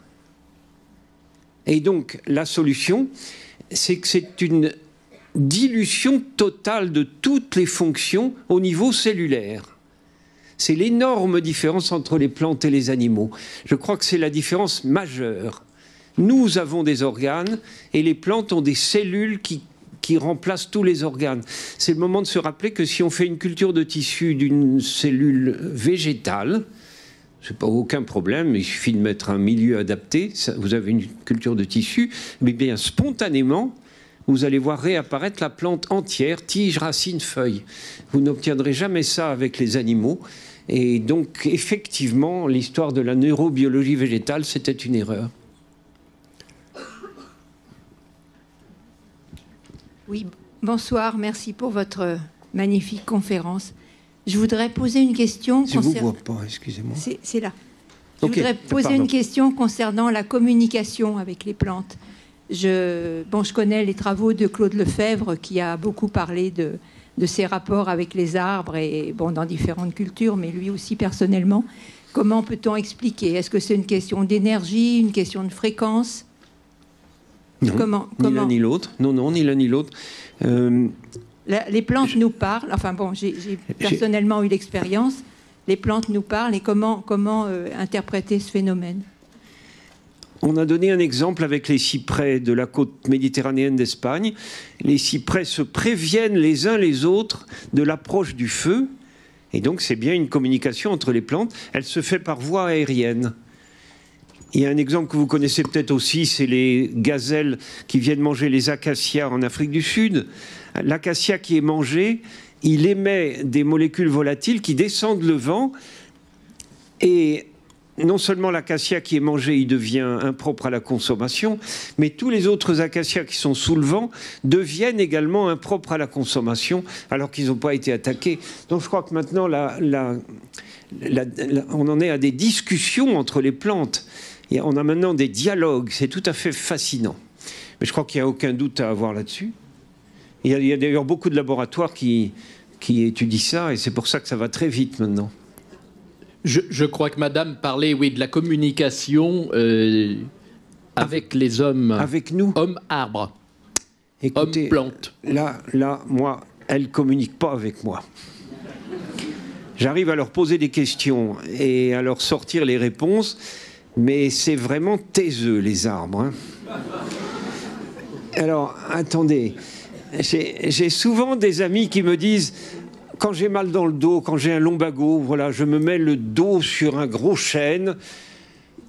Et donc, la solution, c'est que c'est une dilution totale de toutes les fonctions au niveau cellulaire. C'est l'énorme différence entre les plantes et les animaux. Je crois que c'est la différence majeure. Nous avons des organes et les plantes ont des cellules qui remplacent tous les organes. C'est le moment de se rappeler que si on fait une culture de tissu d'une cellule végétale, c'est pas aucun problème, il suffit de mettre un milieu adapté, vous avez une culture de tissu, mais bien spontanément, vous allez voir réapparaître la plante entière, tige, racine, feuille. Vous n'obtiendrez jamais ça avec les animaux. Et donc, effectivement, l'histoire de la neurobiologie végétale, c'était une erreur. Oui, bonsoir, merci pour votre magnifique conférence. Je voudrais poser une question. Je ne vous vois pas, excusez-moi. C'est là. Je voudrais poser une question concernant la communication avec les plantes. Je connais les travaux de Claude Lefebvre qui a beaucoup parlé de ses rapports avec les arbres et dans différentes cultures, mais lui aussi personnellement. Comment peut-on expliquer? Est-ce que c'est une question d'énergie, une question de fréquence? Non, ni l'un ni l'autre. Non, ni l'un ni l'autre. Les plantes nous parlent. Enfin j'ai personnellement eu l'expérience. Les plantes nous parlent et comment interpréter ce phénomène? On a donné un exemple avec les cyprès de la côte méditerranéenne d'Espagne. Les cyprès se préviennent les uns les autres de l'approche du feu. Et donc c'est bien une communication entre les plantes. Elle se fait par voie aérienne. Il y a un exemple que vous connaissez peut-être aussi, c'est les gazelles qui viennent manger les acacias en Afrique du Sud. L'acacia qui est mangé, il émet des molécules volatiles qui descendent le vent. Et non seulement l'acacia qui est mangé, il devient impropre à la consommation, mais tous les autres acacias qui sont sous le vent deviennent également impropres à la consommation, alors qu'ils n'ont pas été attaqués. Donc je crois que maintenant, on en est à des discussions entre les plantes. Et on a maintenant des dialogues, c'est tout à fait fascinant. Mais je crois qu'il n'y a aucun doute à avoir là-dessus. Il y a d'ailleurs beaucoup de laboratoires qui étudient ça, et c'est pour ça que ça va très vite maintenant. Je crois que Madame parlait, oui, de la communication avec les hommes. Avec nous. Hommes-arbres. Écoutez, hommes-plantes. Là, moi, elles ne communiquent pas avec moi. J'arrive à leur poser des questions et à leur sortir les réponses, mais c'est vraiment taiseux, les arbres. Hein. Alors, attendez. J'ai souvent des amis qui me disent... Quand j'ai mal dans le dos, quand j'ai un lumbago, voilà, je me mets le dos sur un gros chêne,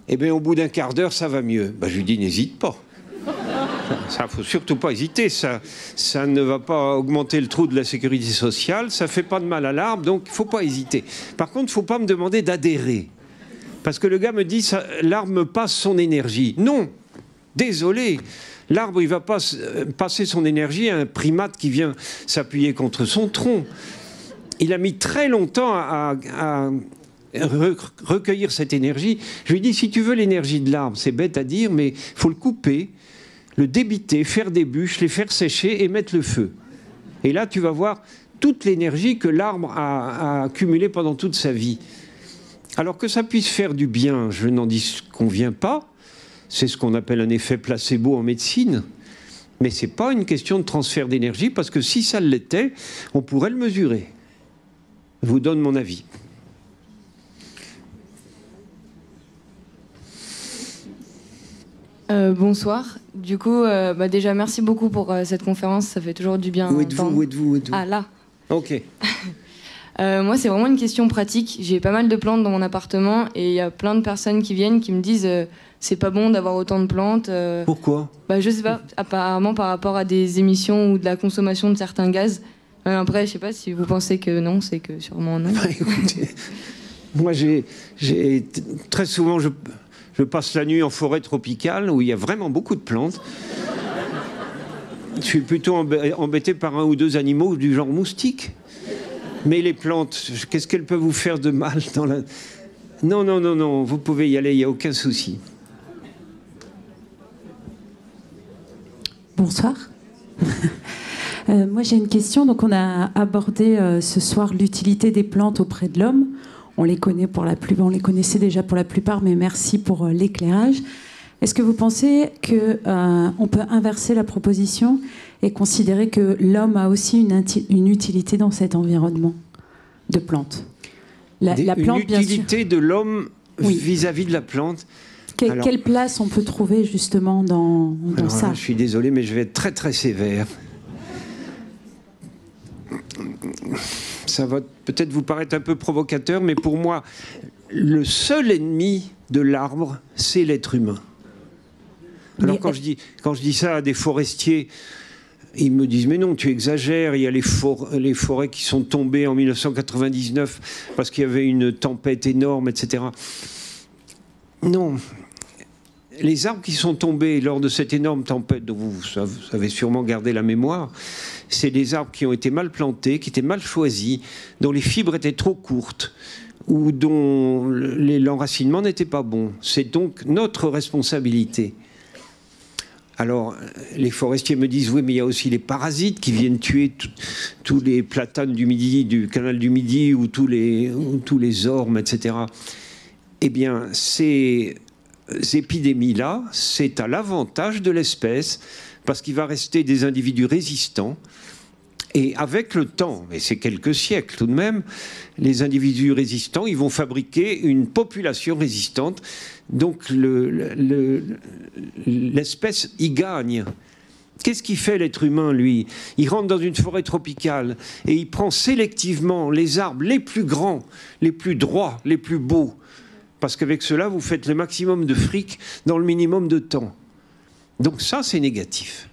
et bien au bout d'un quart d'heure, ça va mieux. Ben, je lui dis, n'hésite pas. Ça, il ne faut surtout pas hésiter. Ça ne va pas augmenter le trou de la sécurité sociale, ça ne fait pas de mal à l'arbre, donc il ne faut pas hésiter. Par contre, il ne faut pas me demander d'adhérer. Parce que le gars me dit, l'arbre me passe son énergie. Non, désolé. L'arbre, il ne va pas passer son énergie à un primate qui vient s'appuyer contre son tronc. Il a mis très longtemps à recueillir cette énergie. Je lui dis, si tu veux l'énergie de l'arbre, c'est bête à dire, mais il faut le couper, le débiter, faire des bûches, les faire sécher et mettre le feu. Et là, tu vas voir toute l'énergie que l'arbre a accumulée pendant toute sa vie. Alors que ça puisse faire du bien, je n'en conviens pas. C'est ce qu'on appelle un effet placebo en médecine. Mais ce n'est pas une question de transfert d'énergie, parce que si ça l'était, on pourrait le mesurer. Je vous donne mon avis. Bonsoir. Du coup, déjà, merci beaucoup pour cette conférence. Ça fait toujours du bien. Où êtes-vous Ah, là. Ok. Moi, c'est vraiment une question pratique. J'ai pas mal de plantes dans mon appartement et il y a plein de personnes qui viennent qui me disent c'est pas bon d'avoir autant de plantes. Pourquoi? Je sais pas. Apparemment, par rapport à des émissions ou de la consommation de certains gaz. Après, je sais pas si vous pensez que non, c'est que sûrement non. Écoutez, moi, très souvent, je passe la nuit en forêt tropicale où il y a vraiment beaucoup de plantes. Je suis plutôt embêté par un ou deux animaux du genre moustique. Mais les plantes, qu'est-ce qu'elles peuvent vous faire de mal dans la... Non, vous pouvez y aller, il n'y a aucun souci. Bonsoir. Moi, j'ai une question. Donc, on a abordé ce soir l'utilité des plantes auprès de l'homme. On les connaissait déjà pour la plupart, mais merci pour l'éclairage. Est-ce que vous pensez qu'on peut inverser la proposition et considérer que l'homme a aussi une utilité dans cet environnement de plantes? La plante, une utilité de l'homme vis-à-vis de la plante. Quelle place on peut trouver justement dans ça? Je suis désolé, mais je vais être très très sévère. Ça va peut-être vous paraître un peu provocateur, mais pour moi, le seul ennemi de l'arbre, c'est l'être humain. Alors quand je dis ça à des forestiers, ils me disent « Mais non, tu exagères, il y a les forêts qui sont tombées en 1999 parce qu'il y avait une tempête énorme, etc. » Non. les arbres qui sont tombés lors de cette énorme tempête dont vous avez sûrement gardé la mémoire, c'est des arbres qui ont été mal plantés, qui étaient mal choisis, dont les fibres étaient trop courtes ou dont l'enracinement n'était pas bon. C'est donc notre responsabilité. Alors, les forestiers me disent, oui, mais il y a aussi les parasites qui viennent tuer tous les platanes du Midi, du canal du Midi, ou tous les ormes, etc. Eh bien, ces épidémies-là, c'est à l'avantage de l'espèce, parce qu'il va rester des individus résistants. Et avec le temps, et c'est quelques siècles tout de même, les individus résistants, ils vont fabriquer une population résistante. Donc l'espèce y gagne. Qu'est-ce qu'il fait l'être humain, lui? Il rentre dans une forêt tropicale et il prend sélectivement les arbres les plus grands, les plus droits, les plus beaux. Parce qu'avec cela, vous faites le maximum de fric dans le minimum de temps. Donc ça, c'est négatif.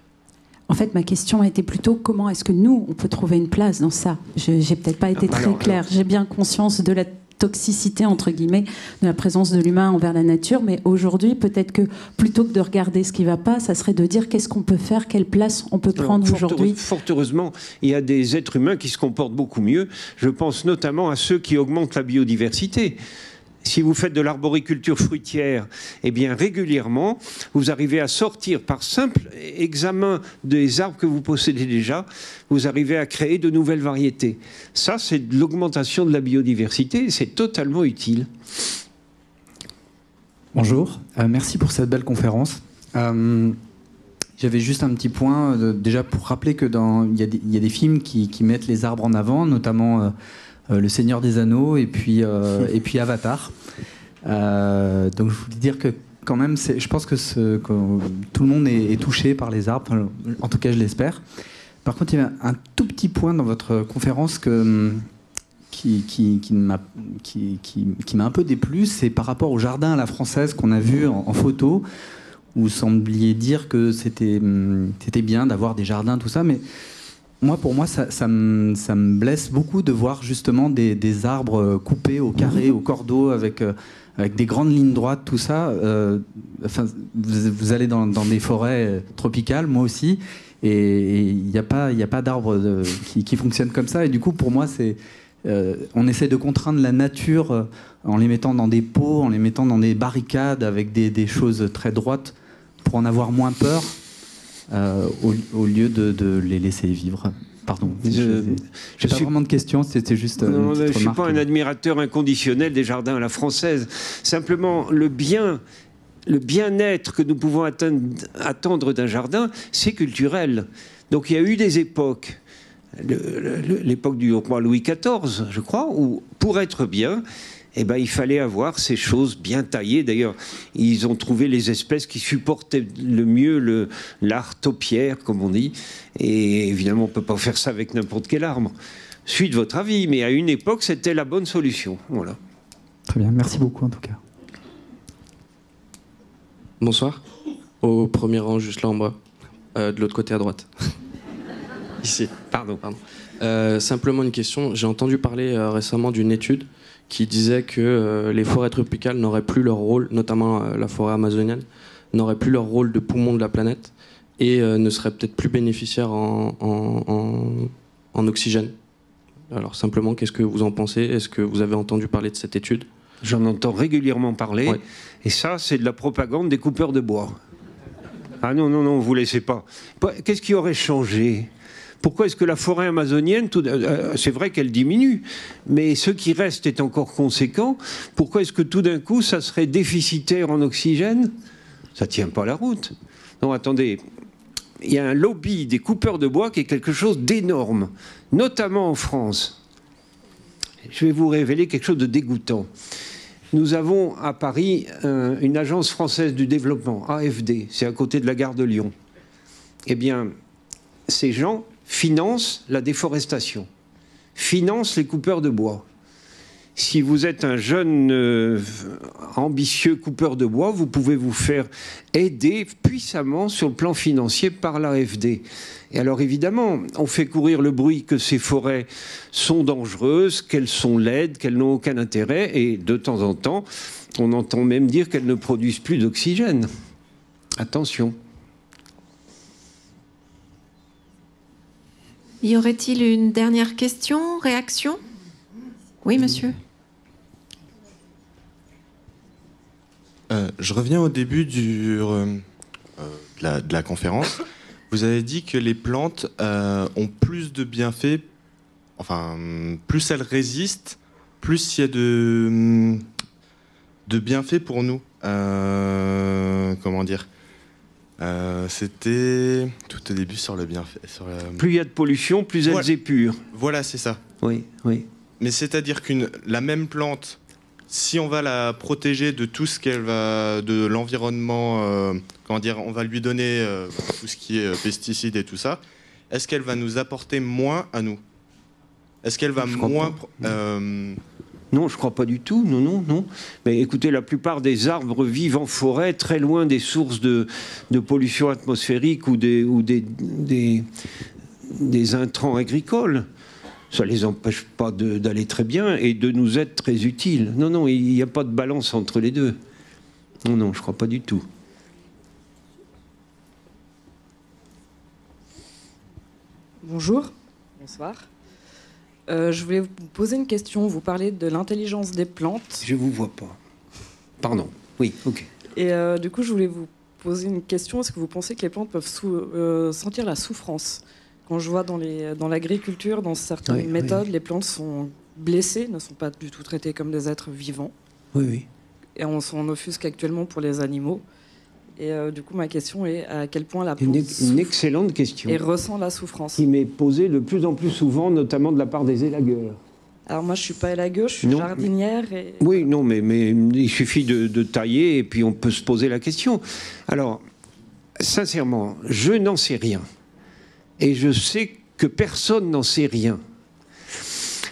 En fait, ma question était plutôt comment est-ce que nous, on peut trouver une place dans ça? J'ai peut-être pas été très claire. J'ai bien conscience de la toxicité, entre guillemets, de la présence de l'humain envers la nature, mais aujourd'hui, peut-être que plutôt que de regarder ce qui ne va pas, ça serait de dire qu'est-ce qu'on peut faire, quelle place on peut prendre aujourd'hui. Fort heureusement, il y a des êtres humains qui se comportent beaucoup mieux. Je pense notamment à ceux qui augmentent la biodiversité. Si vous faites de l'arboriculture fruitière, eh bien régulièrement, vous arrivez à sortir par simple examen des arbres que vous possédez déjà, vous arrivez à créer de nouvelles variétés. Ça, c'est de l'augmentation de la biodiversité, c'est totalement utile. Bonjour, merci pour cette belle conférence. J'avais juste un petit point, déjà pour rappeler que il y a des films qui mettent les arbres en avant, notamment Le Seigneur des Anneaux et puis Avatar. Donc je voulais dire que quand même, je pense que tout le monde est touché par les arbres, enfin, en tout cas je l'espère. Par contre, il y a un tout petit point dans votre conférence qui m'a un peu déplu, c'est par rapport au jardin à la française qu'on a vu en photo, où vous sembliez dire que c'était bien d'avoir des jardins, tout ça, mais pour moi, ça me blesse beaucoup de voir justement des arbres coupés au carré, au cordeau, avec des grandes lignes droites, tout ça. Vous allez dans des forêts tropicales, moi aussi, et il n'y a pas d'arbres qui fonctionnent comme ça. Et du coup, pour moi, on essaie de contraindre la nature en les mettant dans des pots, en les mettant dans des barricades avec des choses très droites pour en avoir moins peur. Au lieu de les laisser vivre. Pardon. Je pas vraiment de questions, c'était juste une petite remarque. Je ne suis pas un admirateur inconditionnel des jardins à la française. Simplement, le bien-être que nous pouvons attendre d'un jardin, c'est culturel. Donc il y a eu des époques, l'époque du roi Louis XIV, je crois, où pour être bien, eh ben, il fallait avoir ces choses bien taillées. D'ailleurs, ils ont trouvé les espèces qui supportaient le mieux l'art taupière, comme on dit. Et évidemment, on ne peut pas faire ça avec n'importe quel arbre. Je suis de votre avis, mais à une époque, c'était la bonne solution. Voilà. Très bien, merci beaucoup en tout cas. Bonsoir. Au premier rang, juste là en bas. De l'autre côté à droite. Ici. Pardon. Simplement une question. J'ai entendu parler récemment d'une étude qui disait que les forêts tropicales n'auraient plus leur rôle, notamment la forêt amazonienne, n'auraient plus leur rôle de poumon de la planète et ne seraient peut-être plus bénéficiaires en oxygène. Alors simplement, qu'est-ce que vous en pensez? Est-ce que vous avez entendu parler de cette étude? J'en entends régulièrement parler, ouais. Et ça, c'est de la propagande des coupeurs de bois. Ah non, vous laissez pas. Qu'est-ce qui aurait changé? Pourquoi est-ce que la forêt amazonienne, c'est vrai qu'elle diminue, mais ce qui reste est encore conséquent. Pourquoi est-ce que tout d'un coup, ça serait déficitaire en oxygène? Ça ne tient pas la route. Non, attendez, il y a un lobby des coupeurs de bois qui est quelque chose d'énorme, notamment en France. Je vais vous révéler quelque chose de dégoûtant. Nous avons à Paris une agence française du développement, AFD, c'est à côté de la gare de Lyon. Eh bien, ces gens financent la déforestation, financent les coupeurs de bois. Si vous êtes un jeune ambitieux coupeur de bois, vous pouvez vous faire aider puissamment sur le plan financier par l'AFD. Et alors évidemment, on fait courir le bruit que ces forêts sont dangereuses, qu'elles sont laides, qu'elles n'ont aucun intérêt, et de temps en temps, on entend même dire qu'elles ne produisent plus d'oxygène. Attention. Y aurait-il une dernière question, réaction? Oui, monsieur. Je reviens au début de la conférence. Vous avez dit que les plantes ont plus de bienfaits, enfin, plus elles résistent, plus il y a de bienfaits pour nous. Comment dire? C'était tout au début sur le bienfait. Plus il y a de pollution, plus elles épurent. Voilà, c'est ça. Oui, oui. Mais c'est-à-dire la même plante, si on va la protéger de tout ce qu'elle va, de l'environnement, comment dire, on va lui donner tout ce qui est pesticides et tout ça, est-ce qu'elle va nous apporter moins à nous? Est-ce qu'elle va moins... Non, je ne crois pas du tout. Non, non, non. Mais écoutez, la plupart des arbres vivent en forêt, très loin des sources de pollution atmosphérique ou des intrants agricoles. Ça ne les empêche pas d'aller très bien et de nous être très utiles. Non, non, il n'y a pas de balance entre les deux. Non, non, je ne crois pas du tout. Bonjour. Bonsoir. Je voulais vous poser une question. Vous parlez de l'intelligence des plantes. Je ne vous vois pas. Pardon. Oui, ok. Et du coup, je voulais vous poser une question. Est-ce que vous pensez que les plantes peuvent sentir la souffrance? Quand je vois dans l'agriculture, dans certaines méthodes, les plantes sont blessées, ne sont pas du tout traitées comme des êtres vivants. Oui, oui. Et on s'en offusque actuellement pour les animaux. Et du coup, ma question est à quel point la plante une excellente question. Et ressent la souffrance. Qui m'est posée de plus en plus souvent, notamment de la part des élagueurs. Alors moi, je suis pas élagueuse, je suis jardinière. Et... Oui, non, mais il suffit de tailler et puis on peut se poser la question. Alors, sincèrement, je n'en sais rien. Et je sais que personne n'en sait rien.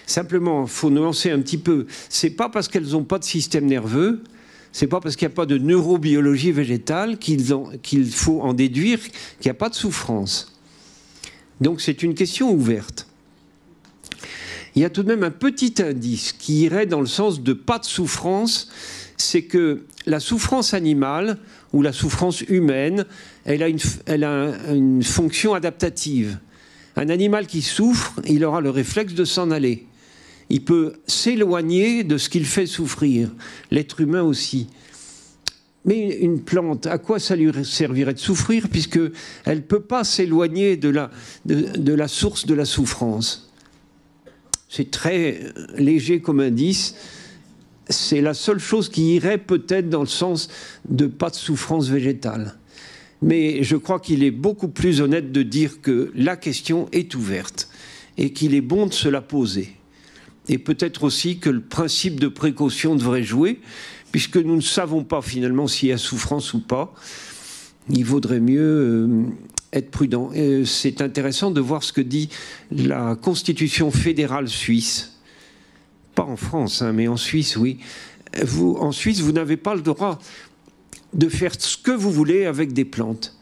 Simplement, il faut nuancer un petit peu. C'est pas parce qu'elles n'ont pas de système nerveux, c'est pas parce qu'il n'y a pas de neurobiologie végétale qu'il faut en déduire qu'il n'y a pas de souffrance. Donc c'est une question ouverte. Il y a tout de même un petit indice qui irait dans le sens de pas de souffrance, c'est que la souffrance animale ou la souffrance humaine, elle a une fonction adaptative. Un animal qui souffre, il aura le réflexe de s'en aller. Il peut s'éloigner de ce qu'il fait souffrir. L'être humain aussi. Mais une plante, à quoi ça lui servirait de souffrir, puisqu'elle ne peut pas s'éloigner de la source de la souffrance. C'est très léger comme indice. C'est la seule chose qui irait peut-être dans le sens de pas de souffrance végétale. Mais je crois qu'il est beaucoup plus honnête de dire que la question est ouverte et qu'il est bon de se la poser. Et peut-être aussi que le principe de précaution devrait jouer, puisque nous ne savons pas finalement s'il y a souffrance ou pas. Il vaudrait mieux être prudent. C'est intéressant de voir ce que dit la Constitution fédérale suisse. Pas en France, hein, mais en Suisse, oui. En Suisse, vous n'avez pas le droit de faire ce que vous voulez avec des plantes.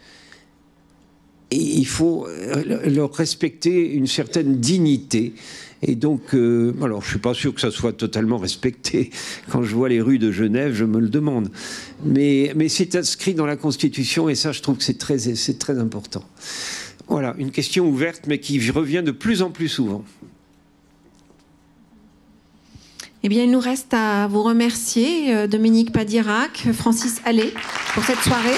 Et il faut leur respecter une certaine dignité. Et donc, alors je ne suis pas sûr que ça soit totalement respecté. Quand je vois les rues de Genève, je me le demande. Mais c'est inscrit dans la Constitution et ça, je trouve que c'est très important. Voilà, une question ouverte, mais qui revient de plus en plus souvent. Eh bien, il nous reste à vous remercier, Dominique Padirac, Francis Allais, pour cette soirée.